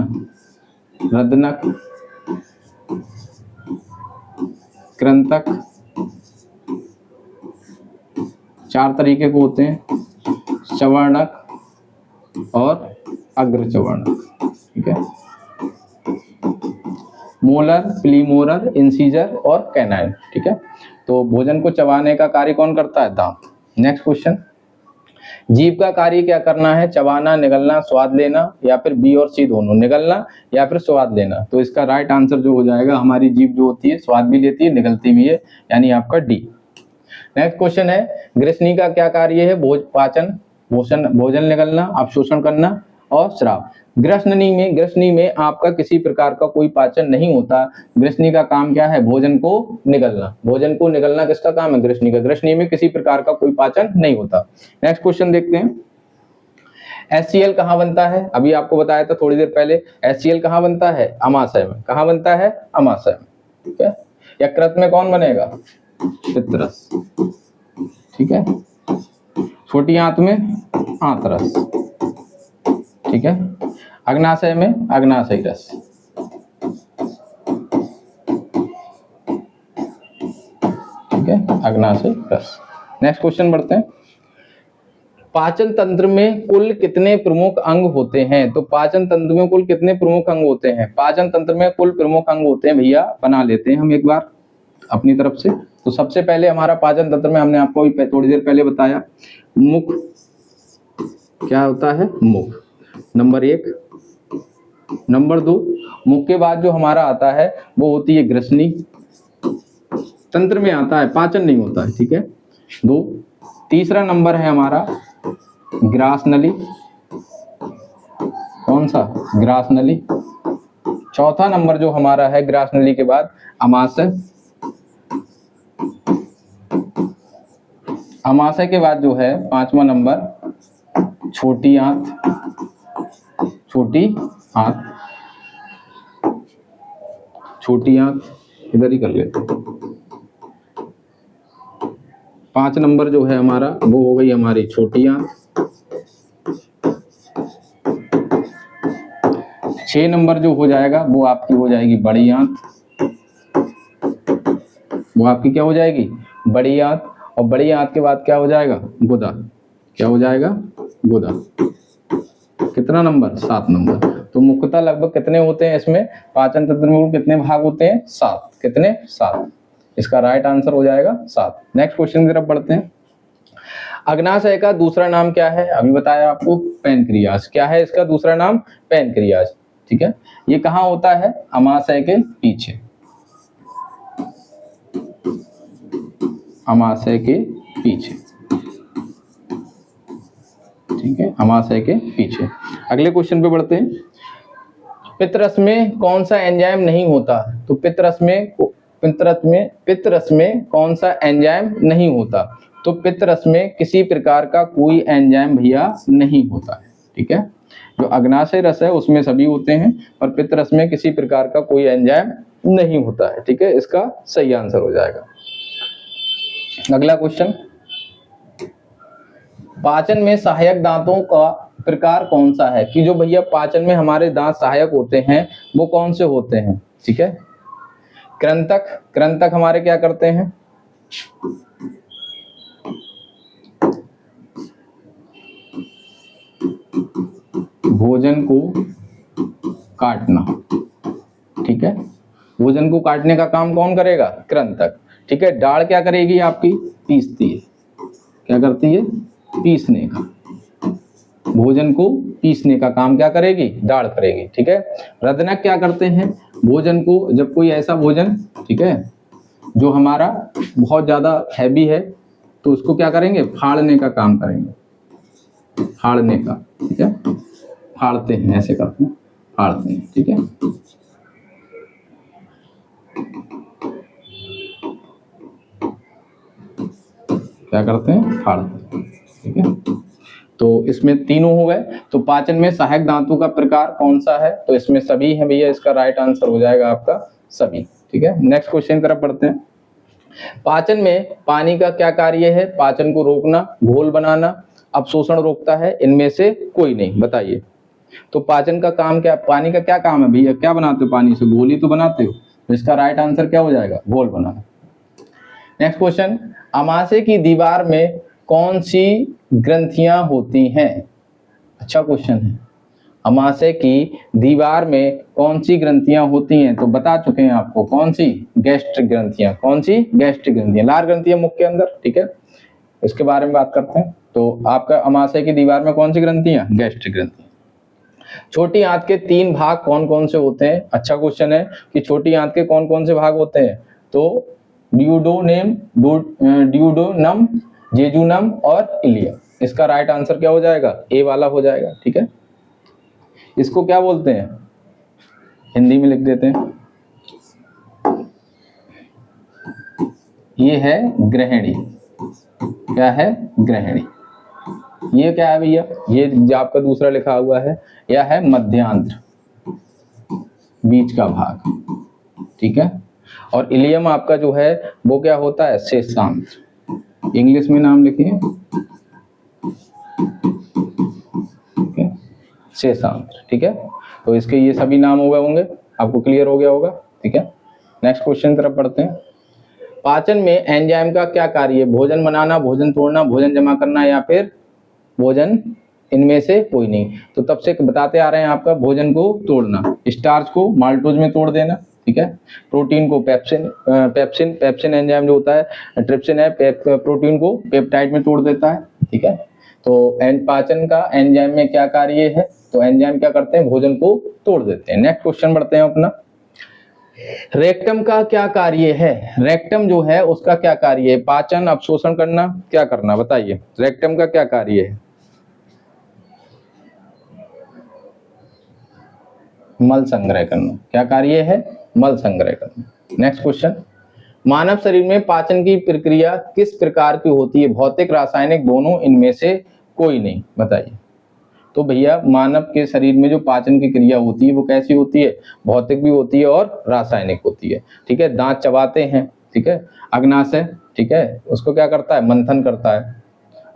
रदनक, कृंतक, 4 तरीके के होते हैं, चवर्णक और अग्रचवर्णक। ठीक है, मोलर, प्रीमोलर, इंसीजर और कैनाइन। ठीक है, तो भोजन को चबाने का कार्य कौन करता है? दांत। नेक्स्ट क्वेश्चन, जीभ का कार्य क्या करना है? चबाना, निगलना, स्वाद लेना या फिर बी और सी दोनों? निगलना या फिर स्वाद लेना। तो इसका राइट आंसर जो हो जाएगा, हमारी जीभ जो होती है स्वाद भी लेती है निगलती भी है, यानी आपका डी। नेक्स्ट क्वेश्चन है, ग्रसनी का क्या कार्य है? पाचन, भोजन निगलना, अवशोषण करना और श्राव। ग्रसनी में आपका किसी प्रकार का कोई पाचन नहीं होता। ग्रसनी का काम क्या है? भोजन को निगलना। भोजन को निगलना किसका काम है? ग्रसनी का। ग्रसनी में किसी प्रकार का कोई पाचन नहीं होता। नेक्स्ट क्वेश्चन देखते हैं, HCl कहाँ बनता है? अभी आपको बताया था थोड़ी देर पहले, HCl कहाँ बनता है? अमाशय में। कहाँ बनता है? अमाशय में। ठीक है, यकृत में कौन बनेगा? पितरस। ठीक है, छोटी आंत में आंतरस। ठीक है, अग्नाशय में अग्नाशयी रस। ठीक है, अग्नाशयी रस। नेक्स्ट क्वेश्चन बढ़ते हैं, पाचन तंत्र में कुल कितने प्रमुख अंग होते हैं? तो पाचन तंत्र में कुल कितने प्रमुख अंग होते हैं? पाचन तंत्र में कुल प्रमुख अंग होते हैं भैया, बना लेते हैं हम एक बार अपनी तरफ से। तो सबसे पहले हमारा पाचन तंत्र में हमने आपको थोड़ी देर पहले बताया, मुख क्या होता है? मुख नंबर 1। नंबर 2, मुख के बाद जो हमारा आता है वो होती है ग्रसनी, तंत्र में आता है, पाचन नहीं होता है। ठीक है, 2। तीसरा नंबर है हमारा ग्रास नली। कौन सा? ग्रास नली। चौथा नंबर जो हमारा है ग्रास नली के बाद अमाशय। अमाशय के बाद जो है 5वां नंबर छोटी आंत, छोटी आंत, छोटी आंत इधर ही कर लेते हैं। 5 नंबर जो है हमारा वो हो गई हमारी छोटी आंत। 6 नंबर जो हो जाएगा वो आपकी हो जाएगी बड़ी आंत, वो आपकी क्या हो जाएगी बड़ी आंत। और बड़ी आंत के बाद क्या हो जाएगा गुदा, क्या हो जाएगा गुदा। कितना नंबर 7 नंबर। तो मुख्यतः लगभग कितने होते हैं इसमें पाचन तंत्र में कितने भाग होते हैं 7। कितने 7। इसका राइट आंसर हो जाएगा 7। नेक्स्ट क्वेश्चन की तरफ बढ़ते हैं। अग्नाशय का दूसरा नाम क्या है, अभी बताया आपको पैनक्रियाज। क्या है इसका दूसरा नाम पैनक्रियाज। ठीक है, ये कहाँ होता है अमाशय के पीछे, अमाशय के पीछे। ठीक है, अमाशय के पीछे। अगले क्वेश्चन पे बढ़ते हैं। पित्तरस में कौन सा एंजाइम नहीं होता। तो पित्तरस में कौन सा एंजाइम नहीं होता। तो पित्तरस में किसी प्रकार का कोई एंजाइम भैया नहीं होता है। ठीक है, जो अग्नाशय रस है उसमें सभी होते हैं और पित्तरस में किसी प्रकार का कोई एंजाइम नहीं होता है। ठीक है, इसका सही आंसर हो जाएगा। अगला क्वेश्चन, पाचन में सहायक दांतों का प्रकार कौन सा है। कि जो भैया पाचन में हमारे दांत सहायक होते हैं वो कौन से होते हैं। ठीक है, कृंतक, कृंतक हमारे क्या करते हैं भोजन को काटना। ठीक है, भोजन को काटने का काम कौन करेगा कृंतक। ठीक है, दाढ़ क्या करेगी आपकी पीसती है, क्या करती है पीसने का, भोजन को पीसने का काम क्या करेगी दाढ़ करेगी। ठीक है, रदनक क्या करते हैं भोजन को, जब कोई ऐसा भोजन ठीक है जो हमारा बहुत ज्यादा हैवी है तो उसको क्या करेंगे फाड़ने का काम करेंगे, फाड़ने का। ठीक है, फाड़ते हैं, ऐसे करते हैं फाड़ते हैं। ठीक है, क्या करते हैं फाड़ते हैं। ठीक है, तो इसमें तीनों हो गए। तो पाचन में सहायक दांतों का प्रकार कौन सा है, तो इसमें सभी है भैया, इसका राइट आंसर हो जाएगा आपका सभी। ठीक है, नेक्स्ट क्वेश्चन की तरफ बढ़ते हैं। पाचन में पानी का क्या कार्य है, पाचन को रोकना, घोल बनाना, अवशोषण रोकता है, इनमें से कोई नहीं, बताइए। तो पाचन का काम क्या, पानी का क्या काम है भैया, क्या बनाते हो पानी से, घोल ही तो बनाते हो। तो इसका राइट आंसर क्या हो जाएगा घोल बनाना। नेक्स्ट क्वेश्चन, अमाशय की दीवार में कौन सी ग्रंथियां होती हैं। अच्छा क्वेश्चन है, अमाशय की दीवार में कौन सी ग्रंथियां होती हैं। तो बता चुके हैं आपको कौन सी गैस्ट्रिक ग्रंथियां, कौन सी गैस्ट्रिक ग्रंथियां, लार ग्रंथियां मुख के अंदर। ठीक है, इसके बारे में बात करते हैं। तो आपका अमाशय की दीवार में कौन सी ग्रंथियां गैस्ट्रिक ग्रंथियां। छोटी आंत के 3 भाग कौन कौन से होते हैं। अच्छा क्वेश्चन है कि छोटी आंत के कौन कौन से भाग होते हैं। तो ड्यूडोनम, जेजुनम और इलियम। इसका राइट आंसर क्या हो जाएगा ए वाला हो जाएगा। ठीक है, इसको क्या बोलते हैं हिंदी में लिख देते हैं, ये है ग्रहणी। क्या है ग्रहणी। ये क्या है भैया, ये जो आपका दूसरा लिखा हुआ है यह है मध्यांत्र, बीच का भाग। ठीक है, और इलियम आपका जो है वो क्या होता है शेषांत्र, इंग्लिश में नाम लिखिए शेषांत्र। ठीक है, तो इसके ये सभी नाम हो गए होंगे, आपको क्लियर हो गया होगा। ठीक है, नेक्स्ट क्वेश्चन तरफ बढ़ते हैं। पाचन में एंजाइम का क्या कार्य है, भोजन बनाना, भोजन तोड़ना, भोजन जमा करना या फिर भोजन, इनमें से कोई नहीं। तो तब से बताते आ रहे हैं आपका भोजन को तोड़ना, स्टार्च को माल्टोज में तोड़ देना। ठीक है, प्रोटीन को पेप्सिन एंजाइम जो होता है ट्रिप्सिन है, प्रोटीन को पेप्टाइड में तोड़ देता है। ठीक है, तो पाचन का एंजाइम में क्या कार्य है, तो एंजाइम क्या करते हैं भोजन को तोड़ देते हैं। नेक्स्ट क्वेश्चन बढ़ते हैं अपना। रेक्टम का क्या कार्य है, रेक्टम जो है उसका क्या कार्य है, पाचन अवशोषण करना, क्या करना, बताइए रेक्टम का क्या कार्य है। मल संग्रह करना, क्या कार्य है मल संग्रह करना। नेक्स्ट क्वेश्चन, मानव शरीर में पाचन की प्रक्रिया किस प्रकार की होती है? भौतिक, रासायनिक, दोनों, इनमें से कोई नहीं। बताइए। तो भैया मानव के शरीर में जो पाचन की क्रिया होती है वो कैसी होती है? भौतिक भी होती है और रासायनिक होती है। ठीक है, दांत चबाते हैं, ठीक है, अग्नाशय, ठीक है, उसको क्या करता है? मंथन करता है,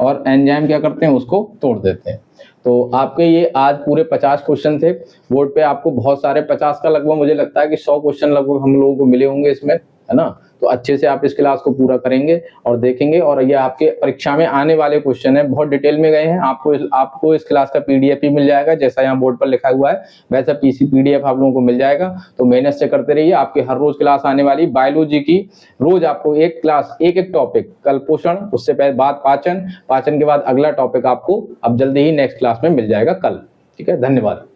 और एंजाइम क्या करते हैं? उसको तोड़ देते हैं। तो आपके ये आज पूरे 50 क्वेश्चन थे। बोर्ड पे आपको बहुत सारे 50 का लगभग मुझे लगता है कि 100 क्वेश्चन लगभग हम लोगों को मिले होंगे इसमें, है ना? तो अच्छे से आप इस क्लास को पूरा करेंगे और देखेंगे, और ये आपके परीक्षा में आने वाले क्वेश्चन है, बहुत डिटेल में गए हैं। आपको इस क्लास का पीडीएफ भी मिल जाएगा, जैसा यहाँ बोर्ड पर लिखा हुआ है वैसा पीसी पीडीएफ आप लोगों को मिल जाएगा। तो मेहनत से करते रहिए, आपके हर रोज क्लास आने वाली बायोलॉजी की। रोज आपको एक क्लास, एक टॉपिक, कल पोषण, उससे पहले बाद पाचन, पाचन के बाद अगला टॉपिक आपको अब जल्दी ही नेक्स्ट क्लास में मिल जाएगा कल। ठीक है, धन्यवाद।